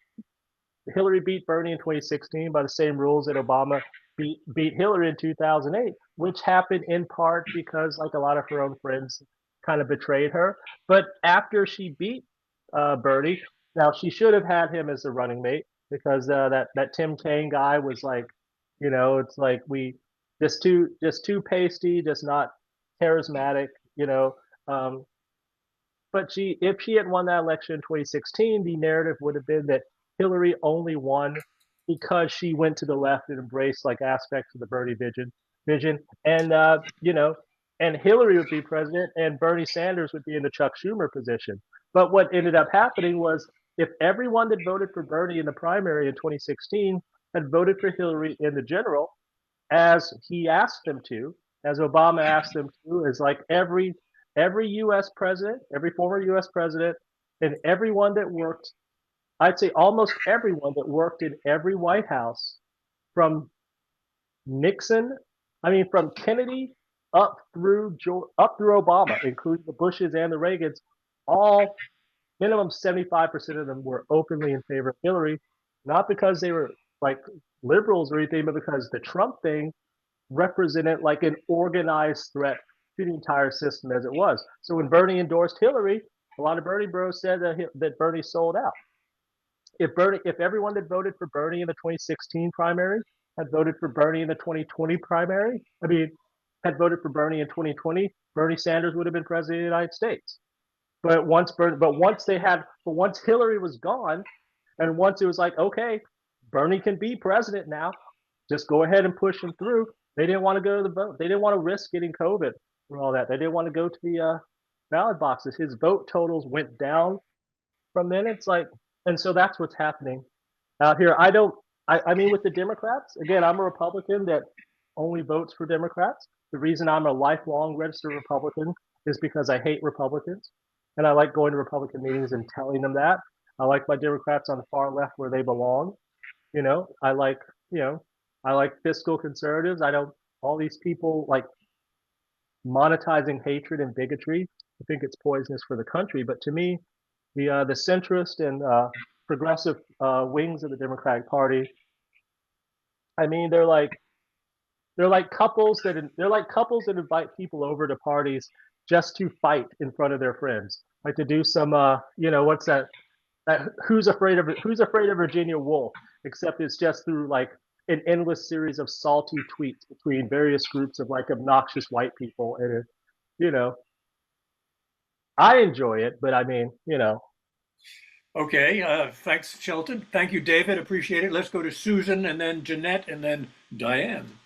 Hillary beat Bernie in 2016 by the same rules that Obama beat Hillary in 2008, which happened in part because like a lot of her own friends kind of betrayed her. But after she beat Bernie, now she should have had him as a running mate because that Tim Kaine guy was like, it's like we just too pasty, just not charismatic, you know. Um, but if she had won that election in 2016, the narrative would have been that Hillary only won because she went to the left and embraced like aspects of the Bernie vision, and and Hillary would be president, and Bernie Sanders would be in the Chuck Schumer position. But what ended up happening was if everyone that voted for Bernie in the primary in 2016 had voted for Hillary in the general, as he asked them to, as Obama asked them to, is like every U.S. president, every former U.S. president, and everyone that worked, I'd say almost everyone that worked in every White House, from Nixon, I mean from Kennedy up through Obama, including the Bushes and the Reagans, all minimum 75% of them were openly in favor of Hillary, not because they were like liberals or anything, but because the Trump thing represented like an organized threat to the entire system as it was. So when Bernie endorsed Hillary, a lot of Bernie bros said that Bernie sold out. If everyone that voted for Bernie in the 2016 primary had voted for Bernie in the 2020 primary, I mean, had voted for Bernie in 2020, Bernie Sanders would have been president of the United States. But once Hillary was gone, and once it was like, okay, Bernie can be president now, just go ahead and push him through. They didn't want to go to the vote. They didn't want to risk getting COVID or all that. They didn't want to go to the ballot boxes. His vote totals went down from then. It's like, and so that's what's happening out here. I mean, with the Democrats, again, I'm a Republican that only votes for Democrats. The reason I'm a lifelong registered Republican is because I hate Republicans. And I like going to Republican meetings and telling them that. I like my Democrats on the far left where they belong. You know, I like, you know, I like fiscal conservatives. I don't, all these people like monetizing hatred and bigotry. I think it's poisonous for the country. But to me, the centrist and progressive wings of the Democratic Party, I mean, they're like couples that invite people over to parties just to fight in front of their friends, like to do some what's that who's afraid of Virginia Woolf, except it's just through like an endless series of salty tweets between various groups of like obnoxious white people, and you know I enjoy it, but I mean, Okay, thanks, Shelton. Thank you, David. Appreciate it. Let's go to Susan and then Jeanette and then Diane.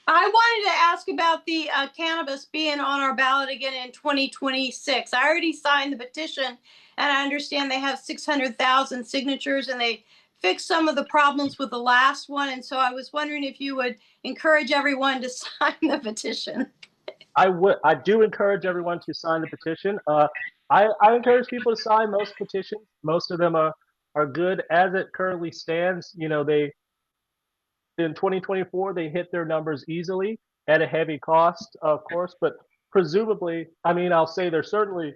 I wanted to ask about the cannabis being on our ballot again in 2026. I already signed the petition, and I understand they have 600,000 signatures, and they fixed some of the problems with the last one. And so I was wondering if you would encourage everyone to sign the petition. I do encourage everyone to sign the petition. I encourage people to sign most petitions. Most of them are good as it currently stands. They in 2024 they hit their numbers easily at a heavy cost, of course, but presumably, I mean, I'll say they're certainly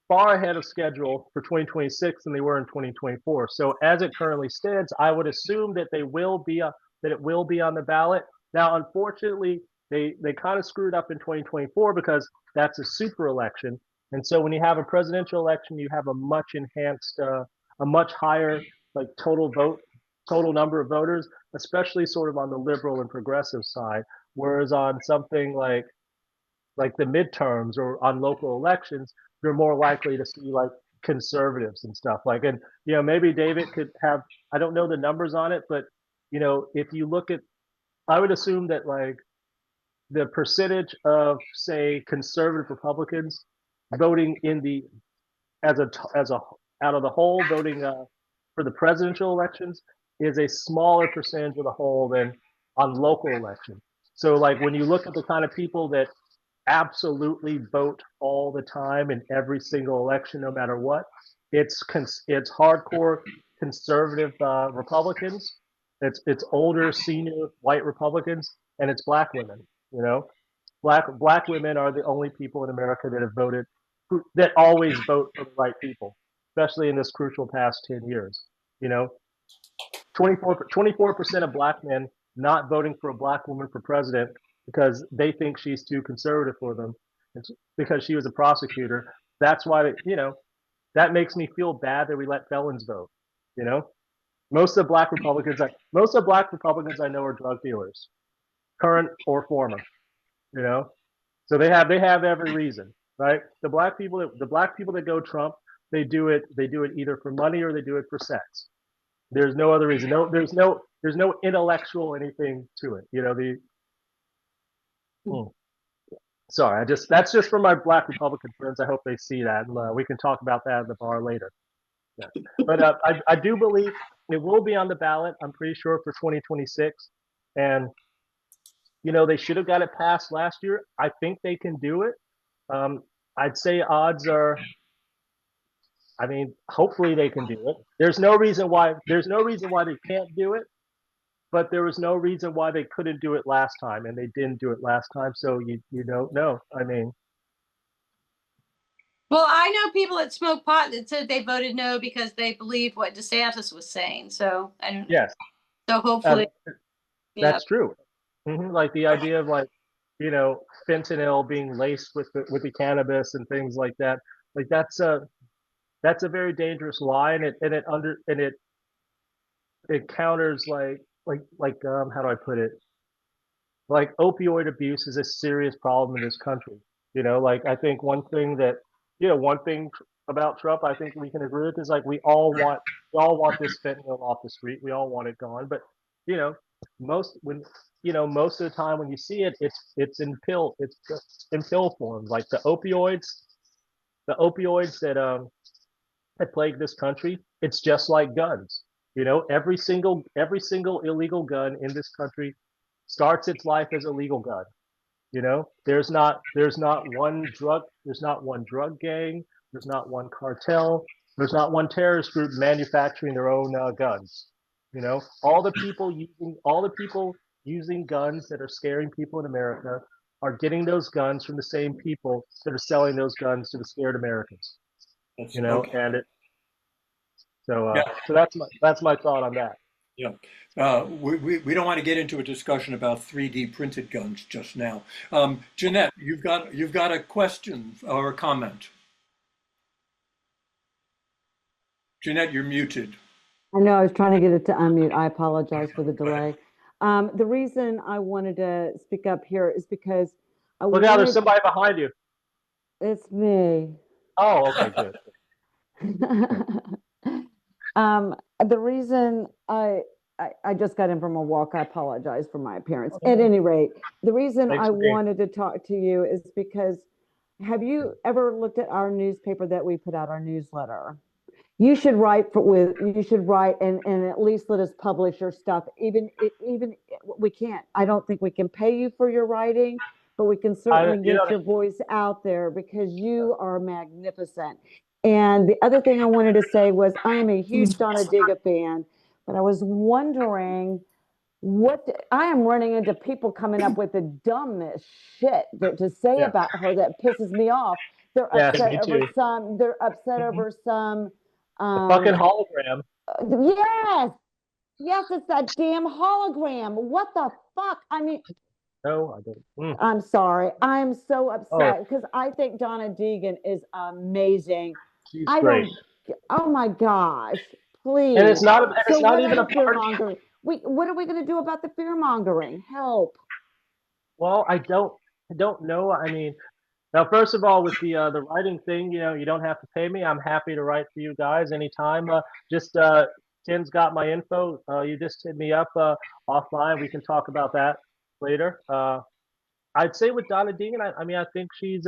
far ahead of schedule for 2026 than they were in 2024. So as it currently stands, I would assume that it will be on the ballot. Now, unfortunately, they kind of screwed up in 2024 because that's a super election, and so when you have a presidential election, you have a much enhanced a much higher like total number of voters, especially sort of on the liberal and progressive side. Whereas on something like the midterms or on local elections, you're more likely to see like conservatives and stuff like, and maybe David could have, I don't know the numbers on it, but if you look at, I would assume that like the percentage of say conservative Republicans voting in the as a out of the whole voting for the presidential elections is a smaller percentage of the whole than on local elections. So like when you look at the kind of people that absolutely vote all the time in every single election, no matter what, it's hardcore conservative Republicans. It's older senior white Republicans, and it's black women. Black women are the only people in America that have voted that always vote for the right people, especially in this crucial past 10 years. You know, 24% of black men not voting for a black woman for president because they think she's too conservative for them. It's because she was a prosecutor. That's why that makes me feel bad that we let felons vote. You know, most of the black Republicans I know are drug dealers, current or former. You know, so they have every reason, right? The black people that go Trump, they do it either for money or they do it for sex. There's no other reason. No, there's no intellectual anything to it. Hmm. Sorry, that's just for my black Republican friends. I hope they see that, and we can talk about that at the bar later. Yeah. But I do believe it will be on the ballot. I'm pretty sure for 2026, and they should have got it passed last year. I think they can do it. Um, I'd say odds are. I mean, hopefully they can do it. There's no reason why. There's no reason why they can't do it. But there was no reason why they couldn't do it last time, and they didn't do it last time. So you don't know. I mean, Well, I know people that smoke pot that said they voted no because they believe what DeSantis was saying. So yes, so hopefully, yeah. that's true. Like the idea of like fentanyl being laced with the cannabis and things like that. Like that's a very dangerous lie, and it counters how do I put it? Like opioid abuse is a serious problem in this country. Like I think one thing about Trump, I think we can agree with is like we all want this fentanyl off the street. We all want it gone. But you know, most of the time when you see it, it's in pill form. Like the opioids that plague this country, it's just like guns. Every single illegal gun in this country starts its life as a legal gun. There's not one drug gang, there's not one cartel, there's not one terrorist group manufacturing their own guns. All the people using guns that are scaring people in America are getting those guns from the same people that are selling those guns to the scared Americans. Okay. And Yeah. so that's my thought on that. Yeah. We don't want to get into a discussion about 3D printed guns just now. Jeanette, you've got a question or a comment. Jeanette, you're muted. I know I was trying to get it to unmute. I apologize for the delay. The reason I wanted to speak up here is because Look out, there's somebody behind you. It's me. Oh, okay, good. The reason I just got in from a walk. I apologize for my appearance. At any rate, the reason I wanted to talk to you is because have you ever looked at our newspaper that we put out, our newsletter? You should write and at least let us publish your stuff. Even we can't. I don't think we can pay you for your writing, but we can certainly get your voice out there because you are magnificent. And the other thing I wanted to say was I am a huge Donna Diga fan, but I was wondering I am running into people coming up with the dumbest shit to say about her that pisses me off. They're upset over some. They're upset over some. The fucking hologram. Yes, it's that damn hologram. What the fuck? I mean, no, I don't. I'm sorry. I'm so upset because I think Donna Deegan is amazing. She's great. Oh my gosh, please. And it's not even a fear party. mongering? What are we going to do about the fear mongering? Help. Well, I don't know. I mean, now, first of all, with the writing thing, you don't have to pay me. I'm happy to write for you guys anytime. Just Tim's got my info. You just hit me up offline. We can talk about that later. I'd say with Donna Deegan, I mean, I think she's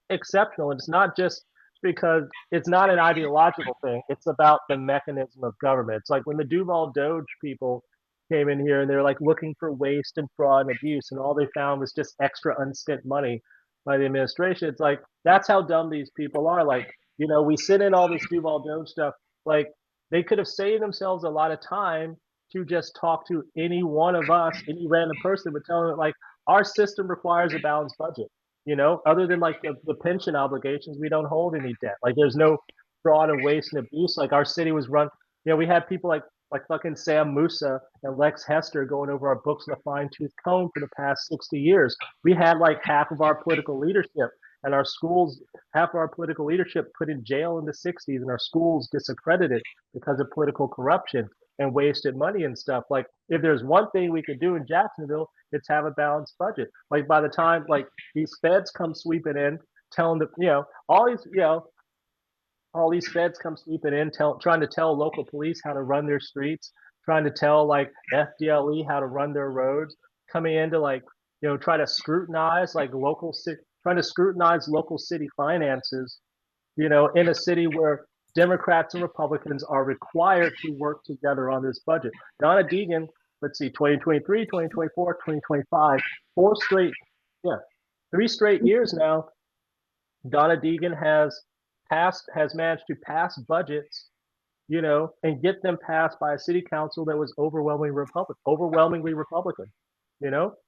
exceptional. And it's not just because it's not an ideological thing. It's about the mechanism of government. It's like when the Duval Doge people came in here and they're like looking for waste and fraud and abuse, and all they found was just extra unspent money by the administration. It's like that's how dumb these people are. Like, we sit in all this Duval Doge stuff. Like they could have saved themselves a lot of time to just talk to any one of us, any random person, but tell them like our system requires a balanced budget. Other than like the pension obligations, we don't hold any debt. Like there's no fraud and waste and abuse. Like our city was run. We had people like fucking Sam Musa and Lex Hester going over our books with a fine tooth comb for the past 60 years. We had like half of our political leadership and our schools, half of our political leadership put in jail in the 60s, and our schools disaccredited because of political corruption and wasted money and stuff. Like if there's one thing we could do in Jacksonville, it's have a balanced budget. Like by the time like these feds come sweeping in, telling the all these feds come sweeping in, trying to tell local police how to run their streets, trying to tell like FDLE how to run their roads, coming in to like try to scrutinize like trying to scrutinize local city finances, in a city where Democrats and Republicans are required to work together on this budget. Donna Deegan, let's see, 2023, 2024, 2025, three straight years now, Donna Deegan has managed to pass budgets, and get them passed by a city council that was overwhelmingly Republican.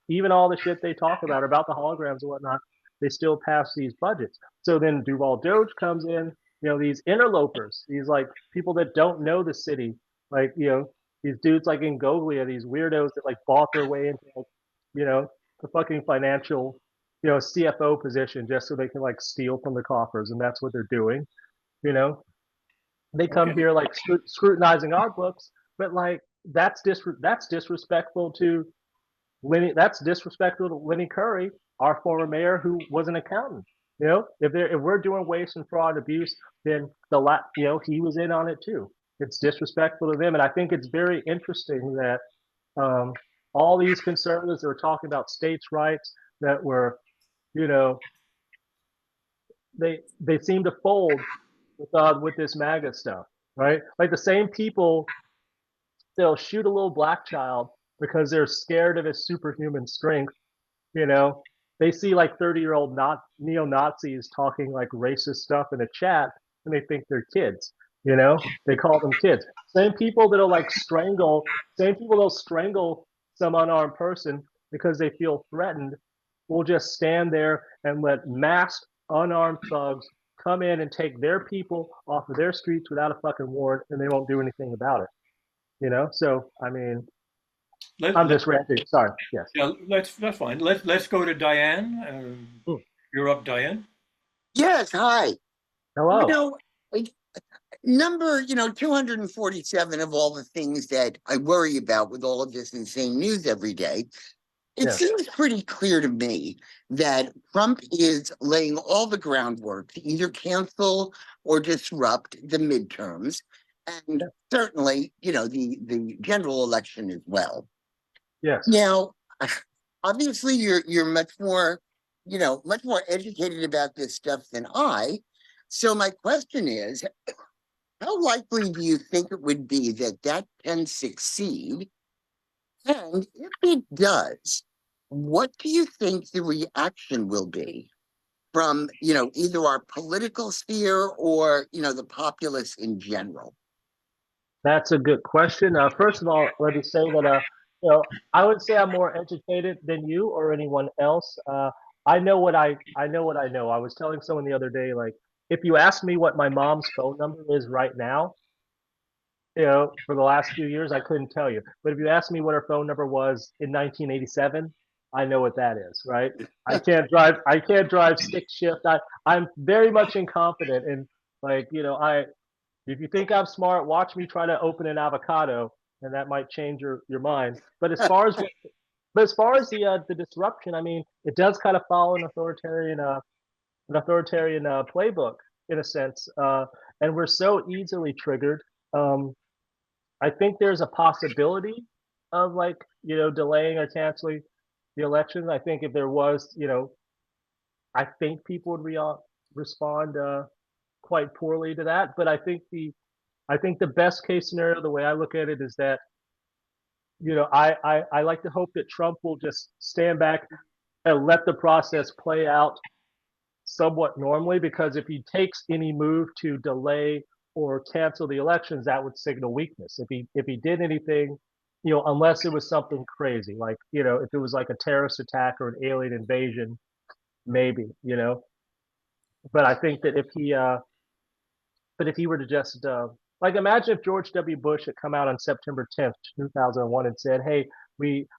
Even all the shit they talk about the holograms and whatnot, they still pass these budgets. So then Duval Doge comes in, these interlopers, these like people that don't know the city, like, these dudes like in Goglia, these weirdos that like bought their way into like, the fucking financial, CFO position just so they can like steal from the coffers, and that's what they're doing. They come here like scrutinizing our books, but like that's disrespectful to Lenny. That's disrespectful to Lenny Curry, our former mayor, who was an accountant. If we're doing waste and fraud and abuse, then he was in on it too. It's disrespectful to them, and I think it's very interesting that all these conservatives that were talking about states' rights that were, they seem to fold with this MAGA stuff, right? Like the same people, they'll shoot a little black child because they're scared of his superhuman strength. They see like 30-year-old neo-Nazis talking like racist stuff in a chat, and they think they're kids. They call them kids. Same people that'll like strangle. Same people that'll strangle some unarmed person because they feel threatened will just stand there and let masked unarmed thugs come in and take their people off of their streets without a fucking warrant, and they won't do anything about it. So I mean, I'm just ranting. Sorry. Yes. Yeah, that's fine. Let's go to Diane. You're up, Diane. Yes. Hi. Hello. Number 247 of all the things that I worry about with all of this insane news every day. It seems pretty clear to me that Trump is laying all the groundwork to either cancel or disrupt the midterms, and certainly, the general election as well. Yes. Now, obviously, you're much more educated about this stuff than I. So my question is, how likely do you think it would be that can succeed? And if it does, what do you think the reaction will be from, either our political sphere or, the populace in general? That's a good question. First of all, let me say that, I would say I'm more educated than you or anyone else. I know what I know. I was telling someone the other day, like, if you ask me what my mom's phone number is right now, for the last few years, I couldn't tell you. But if you ask me what her phone number was in 1987, I know what that is, right? I can't drive stick shift. I'm very much incompetent, and like, If you think I'm smart, watch me try to open an avocado, and that might change your mind. But as far as the disruption, I mean, it does kind of follow an authoritarian playbook in a sense, and we're so easily triggered. Um, I think there's a possibility of, like, delaying or canceling the election. I think if there was, I think people would respond quite poorly to that. But I think the best case scenario, the way I look at it, is that I like to hope that Trump will just stand back and let the process play out somewhat normally, because if he takes any move to delay or cancel the elections, that would signal weakness. If he did anything, unless it was something crazy, like, if it was like a terrorist attack or an alien invasion, maybe, But I think that if he were to just like, imagine if George W. Bush had come out on September 10th, 2001, and said, "Hey,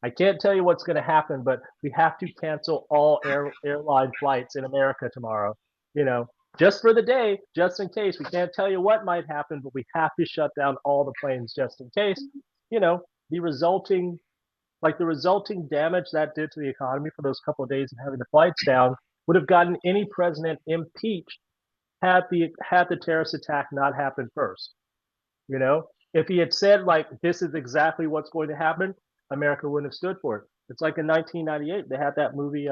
I can't tell you what's going to happen, but we have to cancel all airline flights in America tomorrow. You know, just for the day, just in case. We can't tell you what might happen, but we have to shut down all the planes just in case." You know, the resulting damage that did to the economy for those couple of days of having the flights down would have gotten any president impeached had the terrorist attack not happened first. If he had said, like, this is exactly what's going to happen, America wouldn't have stood for it. It's like in 1998, they had that movie,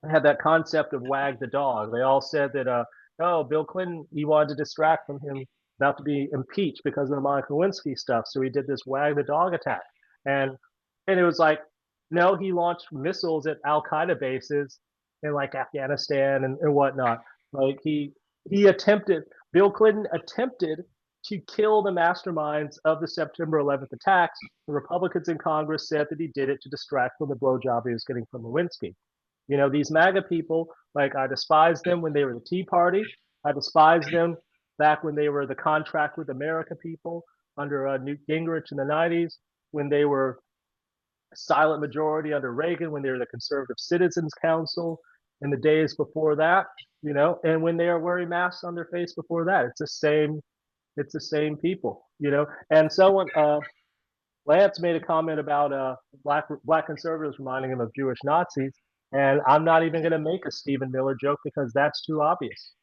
had that concept of wag the dog. They all said that, oh, Bill Clinton, he wanted to distract from him about to be impeached because of the Monica Lewinsky stuff, so he did this wag the dog attack. And it was like, no, he launched missiles at Al Qaeda bases in, like, Afghanistan and whatnot. Like, Bill Clinton attempted to kill the masterminds of the September 11th attacks. The Republicans in Congress said that he did it to distract from the blowjob he was getting from Lewinsky. These MAGA people, like, I despised them when they were the Tea Party. I despised them back when they were the Contract with America people under Newt Gingrich in the 90s, when they were silent majority under Reagan, when they were the Conservative Citizens Council in the days before that, and when they are wearing masks on their face before that. It's the same people, And someone, Lance made a comment about black conservatives reminding him of Jewish Nazis, and I'm not even going to make a Stephen Miller joke because that's too obvious.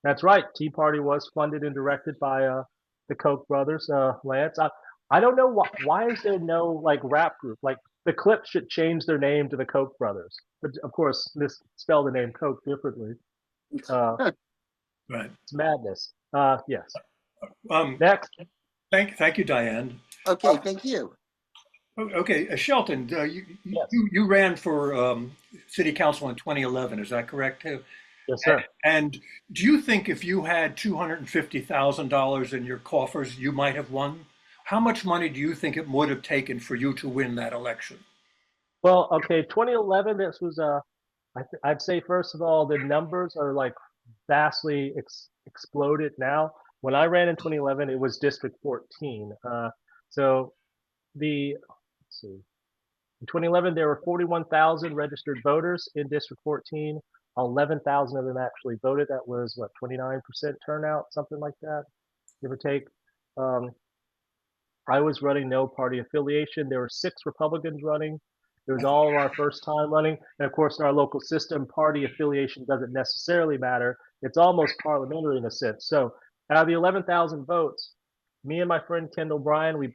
That's right. Tea Party was funded and directed by the Koch brothers. Lance, I don't know why is there no, like, rap group? Like, the Clips should change their name to the Koch brothers, but of course, spell the name Koch differently. Right. It's madness. Yes. Next. Thank you, Diane. Okay, thank you. Okay, Shelton, Yes. you ran for city council in 2011. Is that correct too? Yes, sir. And do you think if you had $250,000 in your coffers, you might have won? How much money do you think it would have taken for you to win that election? Well, okay, 2011. This was I'd say, first of all, the numbers are, like, vastly exploded now. When I ran in 2011, it was District 14. So let's see. In 2011, there were 41,000 registered voters in District 14. 11,000 of them actually voted. That was, what, 29% turnout, something like that, give or take. I was running no party affiliation. There were 6 Republicans running. It was all of our first time running. And of course, in our local system, party affiliation doesn't necessarily matter. It's almost parliamentary in a sense. So out of the 11,000 votes, me and my friend Kendall Bryan, we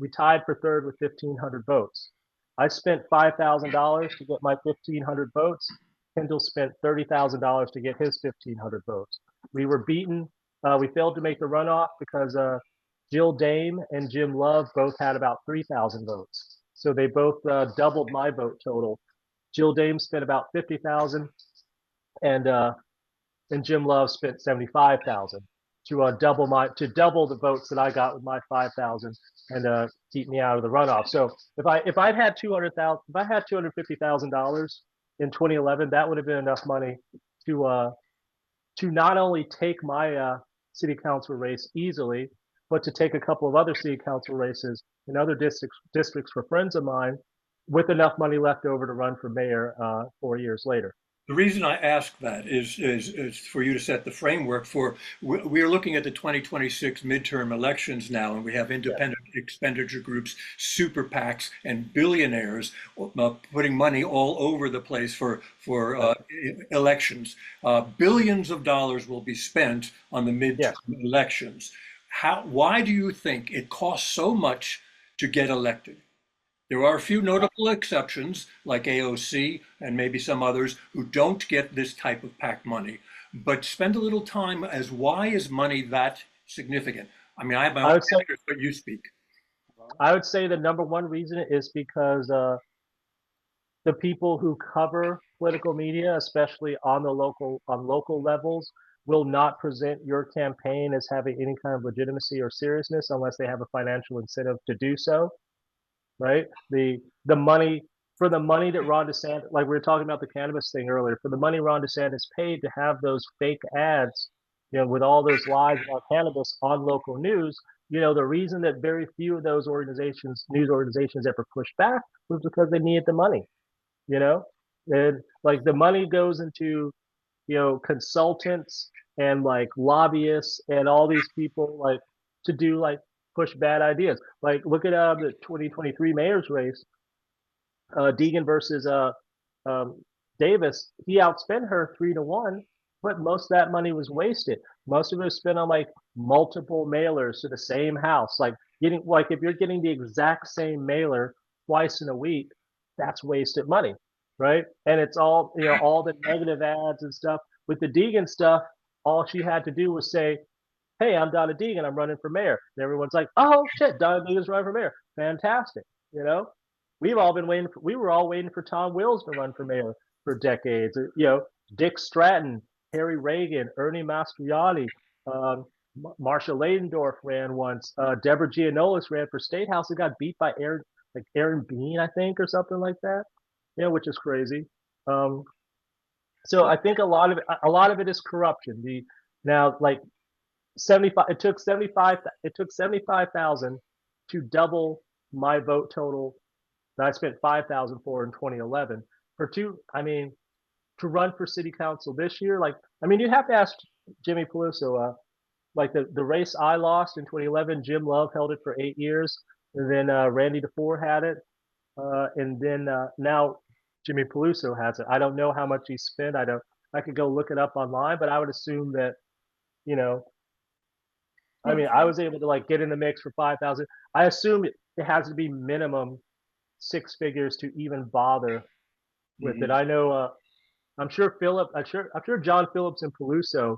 tied for third with 1,500 votes. I spent $5,000 to get my 1,500 votes. Kendall spent $30,000 to get his 1,500 votes. We were beaten. We failed to make the runoff because Jill Dame and Jim Love both had about 3,000 votes. So they both doubled my vote total. Jill Dame spent about 50,000, and Jim Love spent 75,000 to double the votes that I got with my 5,000 and keep me out of the runoff. So if I had $250,000 in 2011, that would have been enough money to not only take my city council race easily, but to take a couple of other city council races in other districts for friends of mine, with enough money left over to run for mayor 4 years later. The reason I ask that is for you to set the framework for. We are looking at the 2026 midterm elections now, and we have Yeah. independent expenditure groups, super PACs, and billionaires putting money all over the place for elections. Billions of dollars will be spent on the midterm Yes. elections. Why do you think it costs so much to get elected? There are a few notable exceptions, like AOC and maybe some others, who don't get this type of PAC money. But spend a little time as why is money that significant? I mean, I have my I own would say answers, but you speak. I would say the number one reason is because the people who cover political media, especially on local levels, will not present your campaign as having any kind of legitimacy or seriousness unless they have a financial incentive to do so. Right? The money for the money that Ron DeSantis, like we were talking about the cannabis thing earlier, for the money Ron DeSantis paid to have those fake ads, with all those lies about cannabis on local news, the reason that very few of those news organizations ever pushed back was because they needed the money, you know, and like the money goes into, consultants and like lobbyists and all these people like to do like push bad ideas. Like look at the 2023 mayor's race, Deegan versus um, Davis. He outspent her 3-1, but most of that money was wasted. Most of it was spent on like multiple mailers to the same house. Like getting like if you're getting the exact same mailer twice in a week, that's wasted money, right? And it's all all the negative ads and stuff. With the Deegan stuff, all she had to do was say, "Hey, I'm Donna Deegan. I'm running for mayor." And everyone's like, "Oh shit, Donna Deegan's running for mayor. Fantastic!" You know, we were all waiting for Tom Wills to run for mayor for decades. Dick Stratton, Harry Reagan, Ernie Mastriani, um, Marsha Ladendorf ran once. Deborah Giannoulis ran for state house and got beat by Aaron Bean, I think, or something like that. Which is crazy. Um, so I think a lot of it is corruption. The now like 75 it took 75,000 to double my vote total that I spent 5,000 for in 2011 for to run for city council this year. Like, you'd have to ask Jimmy Peluso. Like the race I lost in 2011, Jim Love held it for 8 years, and then Randy DeFore had it, and then now Jimmy Peluso has it. I don't know how much he spent. I could go look it up online, but I would assume that you know I was able to like get in the mix for 5,000. I assume it has to be minimum six figures to even bother with it. I know. I'm sure John Phillips and Peluso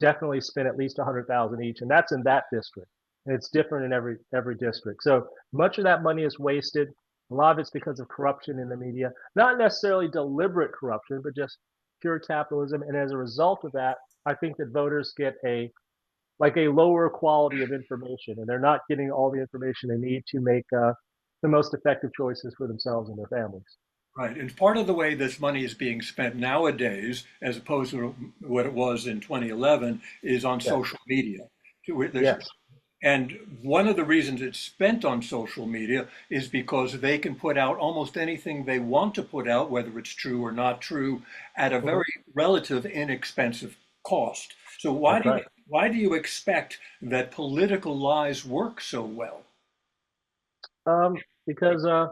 definitely spent at least 100,000 each, and that's in that district. And it's different in every district. So much of that money is wasted. A lot of it's because of corruption in the media, not necessarily deliberate corruption, but just pure capitalism. And as a result of that, I think that voters get a lower quality of information, and they're not getting all the information they need to make the most effective choices for themselves and their families. Right. And part of the way this money is being spent nowadays, as opposed to what it was in 2011, is on Yes. social media. Yes. And one of the reasons it's spent on social media is because they can put out almost anything they want to put out, whether it's true or not true, at a very relative inexpensive cost. So That's right. why do you expect that political lies work so well? Because an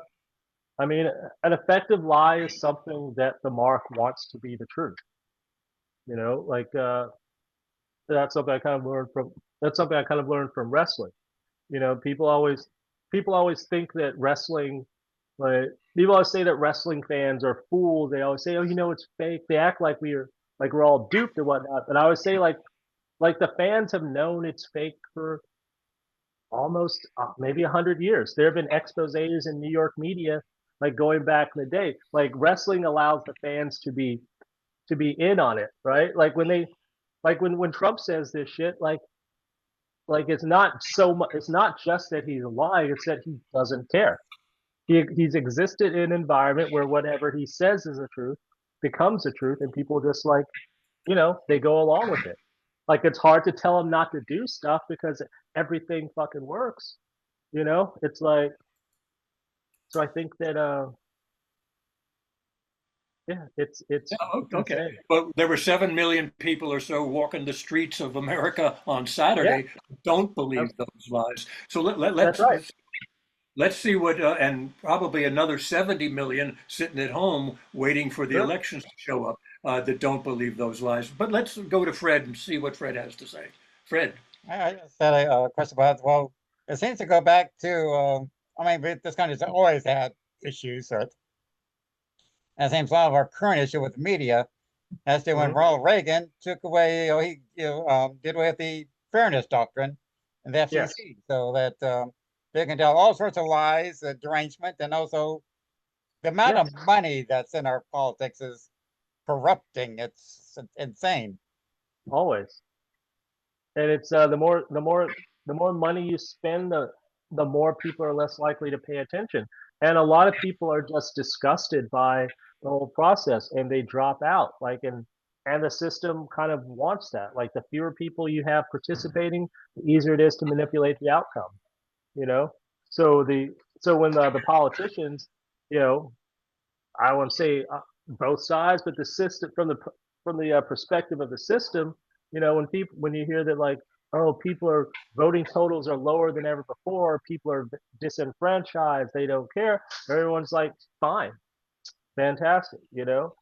effective lie is something that the mark wants to be the truth. Like that's something I kind of learned from wrestling. You know, people always think that wrestling, like people always say that wrestling fans are fools. They always say, "Oh, it's fake." They act like we're all duped and whatnot. But I always say like the fans have known it's fake for almost maybe 100 years. There have been exposés in New York media like going back in the day. Like wrestling allows the fans to be in on it, right? Like when Trump says this shit, like it's not so much. It's not just that he's lying; it's that he doesn't care. He's existed in an environment where whatever he says is the truth becomes the truth, and people just they go along with it. Like it's hard to tell him not to do stuff because everything fucking works. It's like so. I think that Yeah, it's Oh, okay. insane. But there were 7 million people or so walking the streets of America on Yeah, Saturday who don't that's, believe those lies. So that's right. let's see what, and probably another 70 million sitting at home waiting for the Sure. elections to show up that don't believe those lies. But let's go to Fred and see what Fred has to say. Fred. I just had a question about, well, it seems to go back to, I mean, this country's always had issues, so and it seems a lot of our current issue with the media has to when Mhm. Ronald Reagan took away, he did away with the fairness doctrine and the Yes. FCC, so that they can tell all sorts of lies, derangement, and also the amount Yes. of money that's in our politics is corrupting. It's insane. Always. And it's the more money you spend, the more people are less likely to pay attention. And a lot of people are just disgusted by the whole process and they drop out. And the system kind of wants that. Like the fewer people you have participating, the easier it is to manipulate the outcome. You know? So when the politicians, you know, I won't say both sides, but the system from the perspective of the system, you know, when you hear that like, oh, people are voting totals are lower than ever before, people are disenfranchised, they don't care. Everyone's like, fine, fantastic, you know,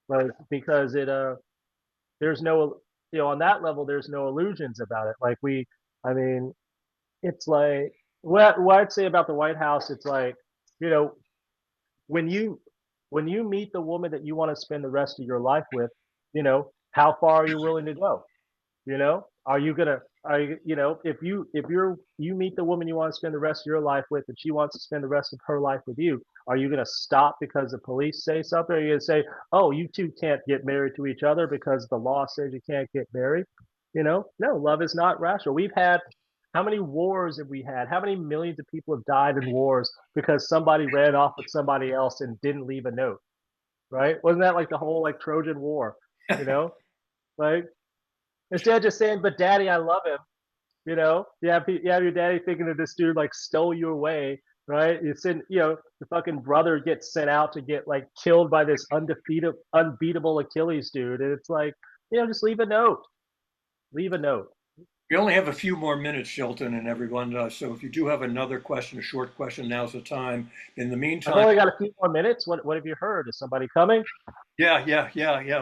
like because there's no, you know, on that level, there's no illusions about it. I mean, it's like what I'd say about the White House, it's like, you know, when you when you meet the woman that you want to spend the rest of your life with, you know, how far are you willing to go? You know, are you, you know, if you meet the woman you want to spend the rest of your life with and she wants to spend the rest of her life with you, are you gonna stop because the police say something? Or are you gonna say, oh, you two can't get married to each other because the law says you can't get married? You know, no, love is not rational. We've had how many wars have we had? How many millions of people have died in wars because somebody ran off with somebody else and didn't leave a note, right? Wasn't that like the whole like Trojan War? You know, like instead of just saying, "But Daddy, I love him," you know, you have your daddy thinking that this dude like stole you away, right? You send, you know, the fucking brother gets sent out to get like killed by this unbeatable Achilles dude, and it's like, you know, just leave a note, leave a note. We only have a few more minutes, Shelton, and everyone. So if you do have another question, a short question, now's the time. In the I've meantime, only got a few more minutes. What have you heard? Is somebody coming? yeah.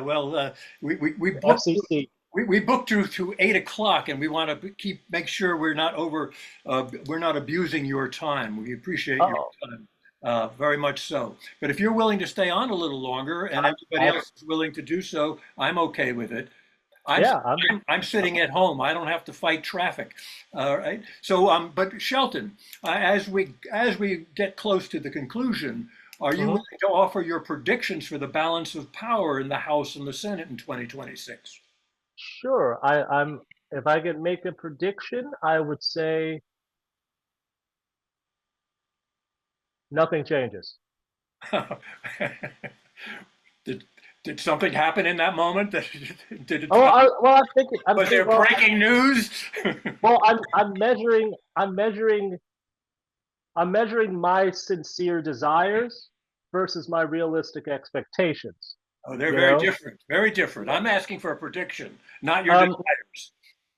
Well, we The booked FCC. we booked to 8 o'clock, and we want to make sure we're not abusing your time. We appreciate your Oh, time. Very much so. But if you're willing to stay on a little longer and everybody I, else is willing to do so, I'm okay with it. I'm yeah, I'm sitting at home. I don't have to fight traffic. All right. So, but Shelton, as we get close to the conclusion, are you mhm. willing to offer your predictions for the balance of power in the House and the Senate in 2026? Sure. I'm if I could make a prediction, I would say nothing changes. Did did something happen in that moment? Did it, Oh, well, was there breaking news? well, I'm measuring my sincere desires versus my realistic expectations. Oh, they're You very know, different. Very different. I'm asking for a prediction, not your um, desires.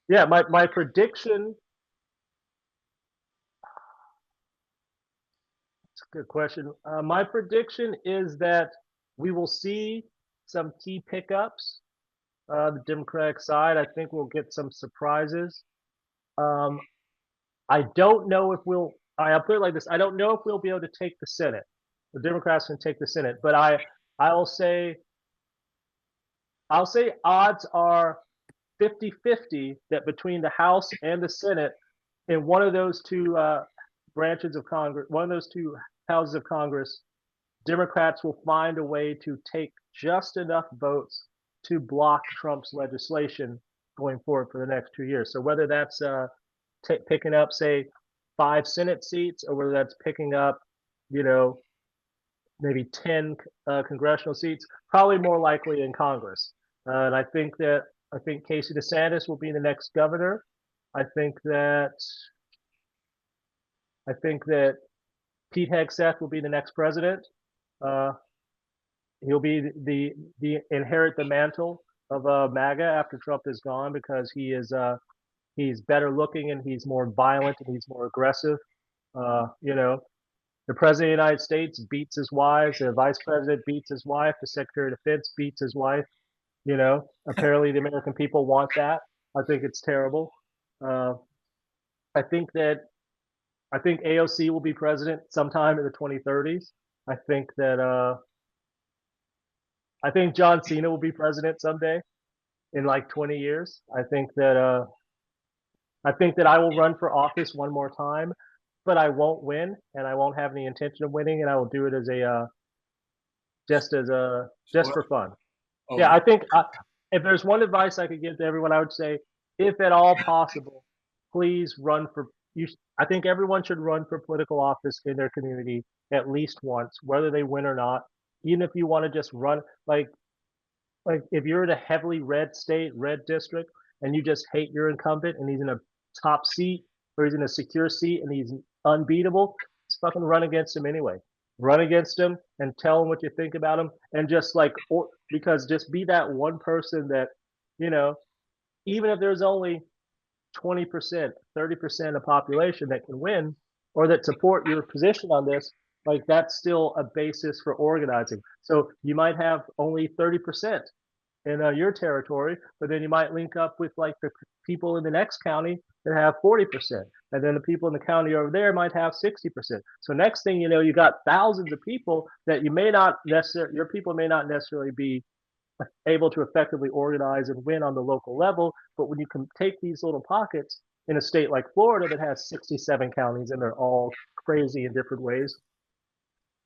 yeah, my prediction. It's a good question. My prediction is that we will see some key pickups. The Democratic side, I think we'll get some surprises. Um, I don't know if we'll. I'll put it like this: I don't know if we'll be able to take the Senate. The Democrats can take the Senate, but I'll say I'll say odds are 50-50 that between the House and the Senate, in one of those two branches of Congress, one of those two houses of Congress, Democrats will find a way to take just enough votes to block Trump's legislation going forward for the next 2 years. So whether that's picking up, say, 5 Senate seats, or whether that's picking up, you know, maybe 10 congressional seats, probably more likely in Congress. And I think Casey DeSantis will be the next governor. I think that I think that Pete Hegseth will be the next president. Uh, he'll be the inherit the mantle of MAGA after Trump is gone, because he's better looking and he's more violent and he's more aggressive. You know, the president of the United States beats his wives, the vice president beats his wife, the secretary of defense beats his wife. You know, apparently the American people want that. I think it's terrible. Uh, I think AOC will be president sometime in the 2030s. I think John Cena will be president someday in like 20 years. I think that I will run for office one more time, but I won't win, and I won't have any intention of winning, and I will do it as a just for fun. Oh, Yeah, I think if there's one advice I could give to everyone, I would say, if at all possible, please run for you. I think everyone should run for political office in their community at least once, whether they win or not. Even if you want to just run, like if you're in a heavily red state, red district, and you just hate your incumbent and he's in a top seat or he's in a secure seat and he's unbeatable, just fucking run against him anyway. Run against him and tell him what you think about him, and just because just be that one person that, you know, even if there's only 20%, 30% of population that can win or that support your position on this, like that's still a basis for organizing. So you might have only 30% in your territory, but then you might link up with like the people in the next county that have 40%. And then the people in the county over there might have 60%. So next thing you know, you got thousands of people that you may not necessarily, your people may not necessarily be able to effectively organize and win on the local level. But when you can take these little pockets in a state like Florida that has 67 counties and they're all crazy in different ways,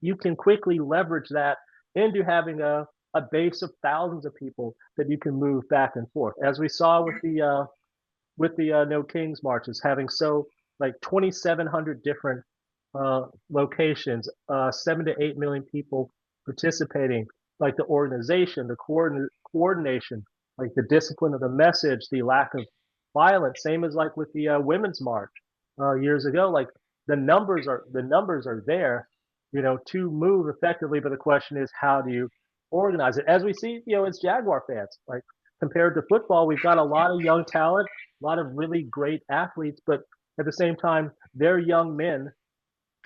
you can quickly leverage that into having a base of thousands of people that you can move back and forth, as we saw with the No Kings marches, having like 2,700 different locations, 7 to 8 million people participating, like the organization, the coordination, like the discipline of the message, the lack of violence. Same as like with the women's march years ago. Like the numbers are there, you know, to move effectively. But the question is, how do you organize it? As we see, you know, as Jaguar fans, like compared to football, we've got a lot of young talent, a lot of really great athletes, but at the same time, they're young men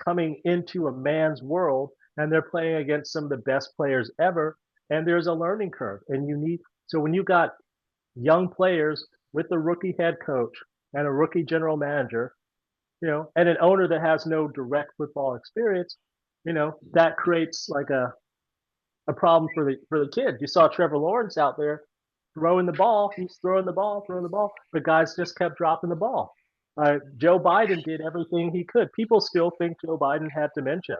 coming into a man's world, and they're playing against some of the best players ever, and there's a learning curve. And so when you got young players with a rookie head coach and a rookie general manager, you know, and an owner that has no direct football experience, you know, that creates like a problem for the kids. You saw Trevor Lawrence out there throwing the ball. He's throwing the ball. The guys just kept dropping the ball. Joe Biden did everything he could. People still think Joe Biden had dementia.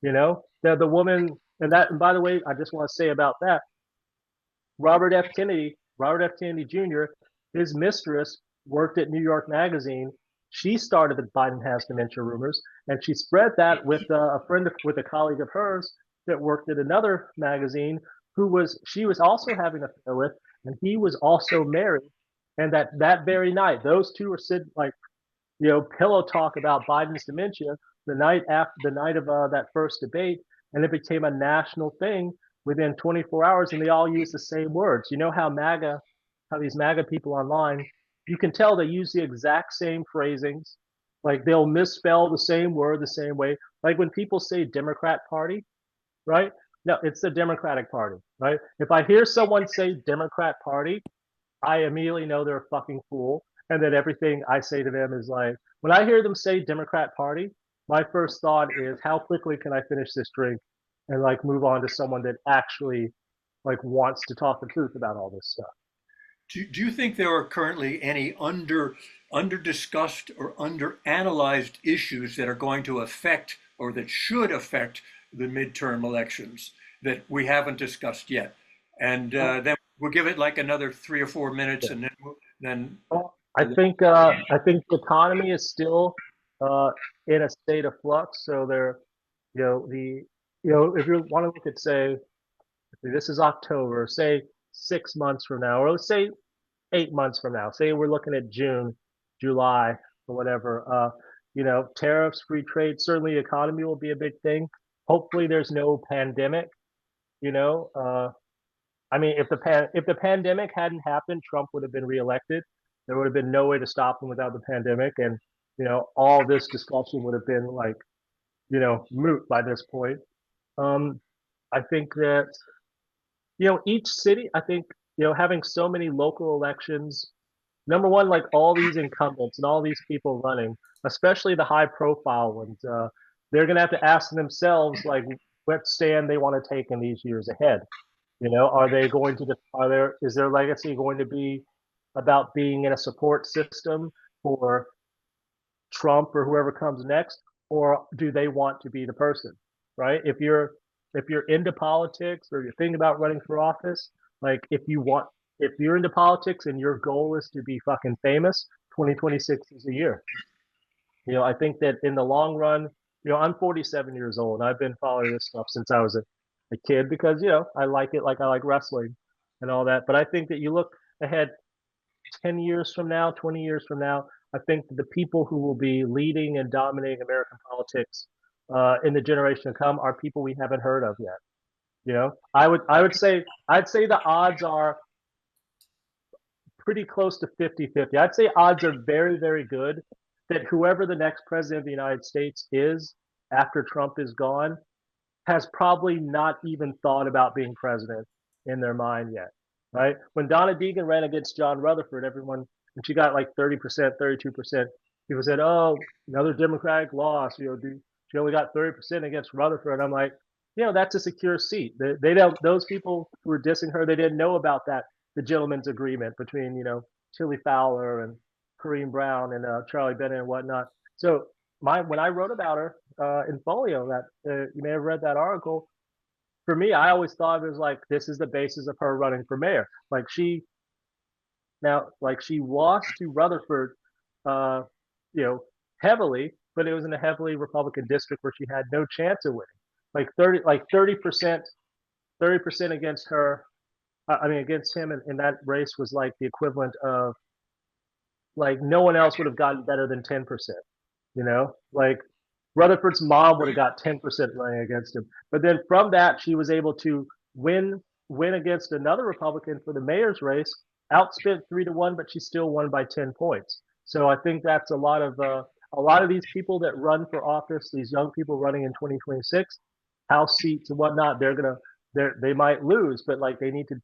You know, the woman, and by the way, I just want to say about that, Robert F. Kennedy Jr., his mistress worked at New York Magazine. She started the Biden has dementia rumors, and she spread that with with a colleague of hers that worked at another magazine, she was also having an affair with, and he was also married. And that very night, those two were sitting like, you know, pillow talk about Biden's dementia the night of that first debate, and it became a national thing within 24 hours, and they all used the same words. You know how these MAGA people online, you can tell they use the exact same phrasings, like they'll misspell the same word the same way. Like when people say Democrat Party, right? No, it's the Democratic Party, right? If I hear someone say Democrat Party, I immediately know they're a fucking fool, and that everything I say to them is like, when I hear them say Democrat Party, my first thought is, how quickly can I finish this drink and like move on to someone that actually like wants to talk the truth about all this stuff. Do you think there are currently any under discussed or under analyzed issues that are going to affect or that should affect the midterm elections that we haven't discussed yet? And then we'll give it like another 3 or 4 minutes, and then. I think the economy is still in a state of flux. So if you want to look at, say, this is October, say 6 months from now, or let's say 8 months from now, say we're looking at June, July, or whatever. You know, tariffs, free trade, certainly economy will be a big thing. Hopefully, there's no pandemic. You know, I mean, if the pandemic hadn't happened, Trump would have been reelected. There would have been no way to stop him without the pandemic, and all this discussion would have been like moot by this point. Um, I think that each city, I think having so many local elections. Number one, like all these incumbents and all these people running, especially the high profile ones, they're going to have to ask themselves like what stand they want to take in these years ahead. Are they going to, is their legacy going to be about being in a support system for Trump or whoever comes next, or do they want to be the person, right? If you're into politics or you're thinking about running for office, like if you're into politics and your goal is to be fucking famous, 2026 is a year. I think that in the long run, I'm 47 years old and I've been following this stuff since I was a kid because, I like it like I like wrestling and all that. But I think that you look ahead 10 years from now, 20 years from now, I think the people who will be leading and dominating American politics in the generation to come are people we haven't heard of yet. I'd say the odds are pretty close to 50-50. I'd say odds are very, very good that whoever the next president of the United States is after Trump is gone has probably not even thought about being president in their mind yet, right? When Donna Deegan ran against John Rutherford, and she got like 30%, 32%, people said, oh, another Democratic loss, she only got 30% against Rutherford. And I'm like, that's a secure seat. They don't, those people who were dissing her, they didn't know about that, the gentleman's agreement between, Tilly Fowler and Kareem Brown and Charlie Bennett and whatnot. So when I wrote about her in Folio, that you may have read that article. For me, I always thought it was like this is the basis of her running for mayor. She lost to Rutherford, uh, heavily, but it was in a heavily Republican district where she had no chance of winning. 30%, 30% against her. Against him in that race was like the equivalent of like no one else would have gotten better than 10%. Like Rutherford's mom would have got 10% running against him. But then from that, she was able to win against another Republican for the mayor's race, outspent 3-1, but she still won by 10 points. So I think that's a lot of these people that run for office, these young people running in 2026, House seats and whatnot, they might lose, but like they need to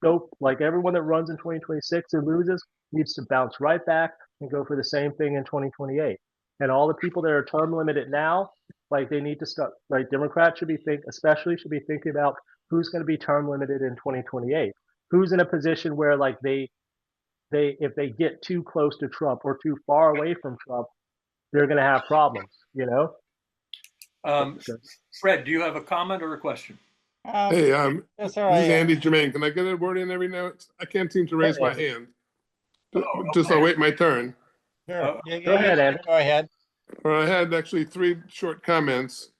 go, like everyone that runs in 2026 and loses needs to bounce right back and go for the same thing in 2028. And all the people that are term limited now, like they need to start, like Democrats should be thinking about who's going to be term limited in 2028. Who's in a position where like if they get too close to Trump or too far away from Trump, they're going to have problems, Fred, do you have a comment or a question? Hey, Yes, this is Andy Germain. Can I get a word in every now? I can't seem to raise my hand. Just I'll wait my turn. Sure. Go ahead, Andy. Go ahead. I had actually 3 short comments.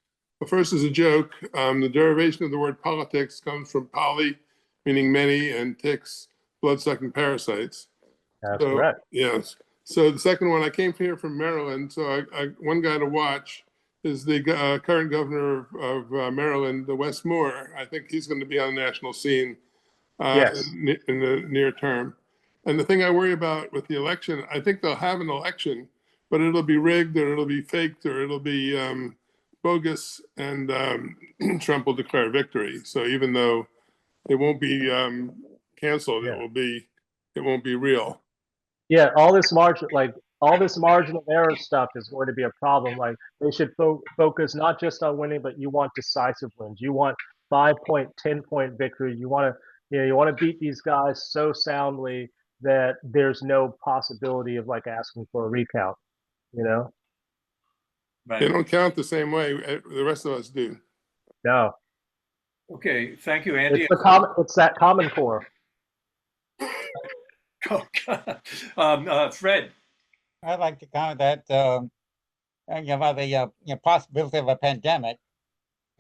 The first is a joke. The derivation of the word politics comes from poly, meaning many, and ticks, blood-sucking parasites. That's correct. Yes. So the second one, I came here from Maryland. So one guy to watch is the current governor of Maryland, the Wes Moore. I think he's going to be on the national scene Yes. in the near term. And the thing I worry about with the election, I think they'll have an election, but it'll be rigged or it'll be faked or it'll be bogus, and Trump will declare victory. So even though it won't be canceled, Yeah. it won't be real. Yeah, all this margin of error stuff is going to be a problem. Like they should focus not just on winning, but you want decisive wins. You want 5-point, 10-point victory. You want to beat these guys so soundly that there's no possibility of like asking for a recount. Right. They don't count the same way the rest of us do. No. Okay, thank you, Andy. It's that Common Core. Fred. I'd like to comment that about the possibility of a pandemic,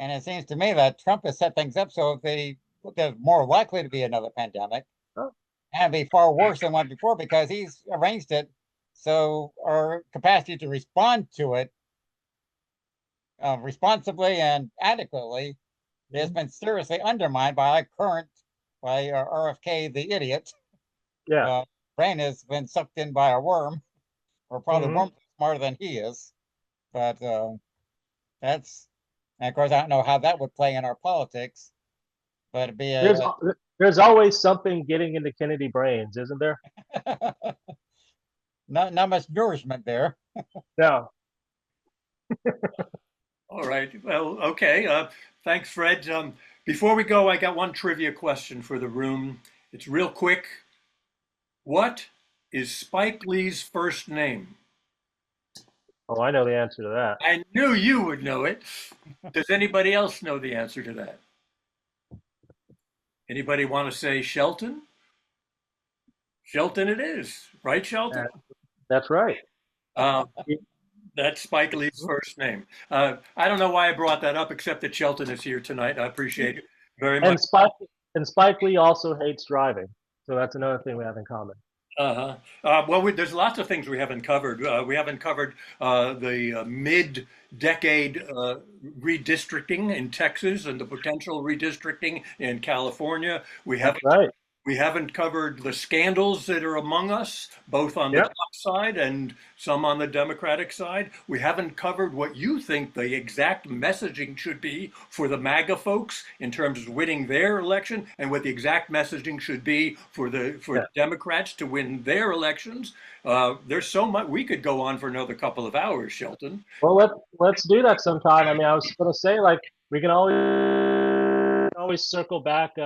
and it seems to me that Trump has set things up so there's more likely to be another pandemic, and be far worse than one before because he's arranged it so our capacity to respond to it responsibly and adequately It's been seriously undermined by RFK the idiot. Yeah. Brain has been sucked in by a worm, or probably Mhm. worms smarter than he is. But that's, and of course, I don't know how that would play in our politics. But it'd be There's always something getting into Kennedy brains, isn't there? not much nourishment there. No. All right. Well, okay. Thanks, Fred. Before we go, I got one trivia question for the room. It's real quick. What is Spike Lee's first name? Oh, I know the answer to that. I knew you would know it. Does anybody else know the answer to that? Anybody want to say Shelton? Shelton it is, right, Shelton? That's right. That's Spike Lee's first name. I don't know why I brought that up, except that Shelton is here tonight. I appreciate it very much. And Spike Lee also hates driving, so that's another thing we have in common. Well, there's lots of things we haven't covered. We haven't covered the mid-decade redistricting in Texas and the potential redistricting in California. We haven't. Right. We haven't covered the scandals that are among us, both on the Yep. top side and some on the Democratic side. We haven't covered what you think the exact messaging should be for the MAGA folks in terms of winning their election, and what the exact messaging should be for Democrats to win their elections. There's so much. We could go on for another couple of hours, Shelton. Well, let's do that sometime. I mean, I was going to say, like, we can always circle back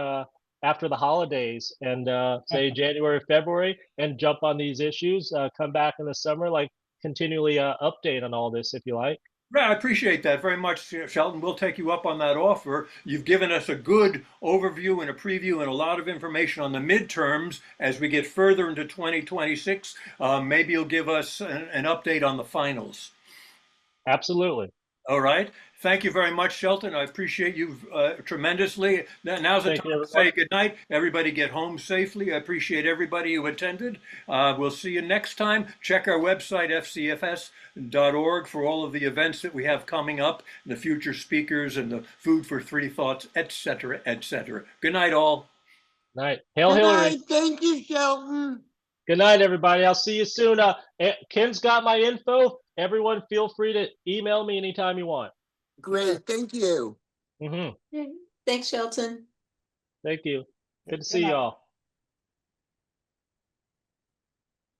after the holidays and say January, February, and jump on these issues. Come back in the summer, like continually update on all this if you like. Yeah, I appreciate that very much, Shelton. We'll take you up on that offer. You've given us a good overview and a preview and a lot of information on the midterms. As we get further into 2026, maybe you'll give us an update on the finals. Absolutely. All right. Thank you very much, Shelton. I appreciate you tremendously. Now's the time to say good night. Everybody get home safely. I appreciate everybody who attended. We'll see you next time. Check our website, fcfs.org, for all of the events that we have coming up, the future speakers and the food for three thoughts, etc., etc. Good night, all. Night. Hail Good Hillary. night. Thank you, Shelton. Good night, everybody. I'll see you soon. Ken's got my info. Everyone, feel free to email me anytime you want. Great. Thank you. Mm-hmm. Thanks, Shelton. Thank you. Good to see you all.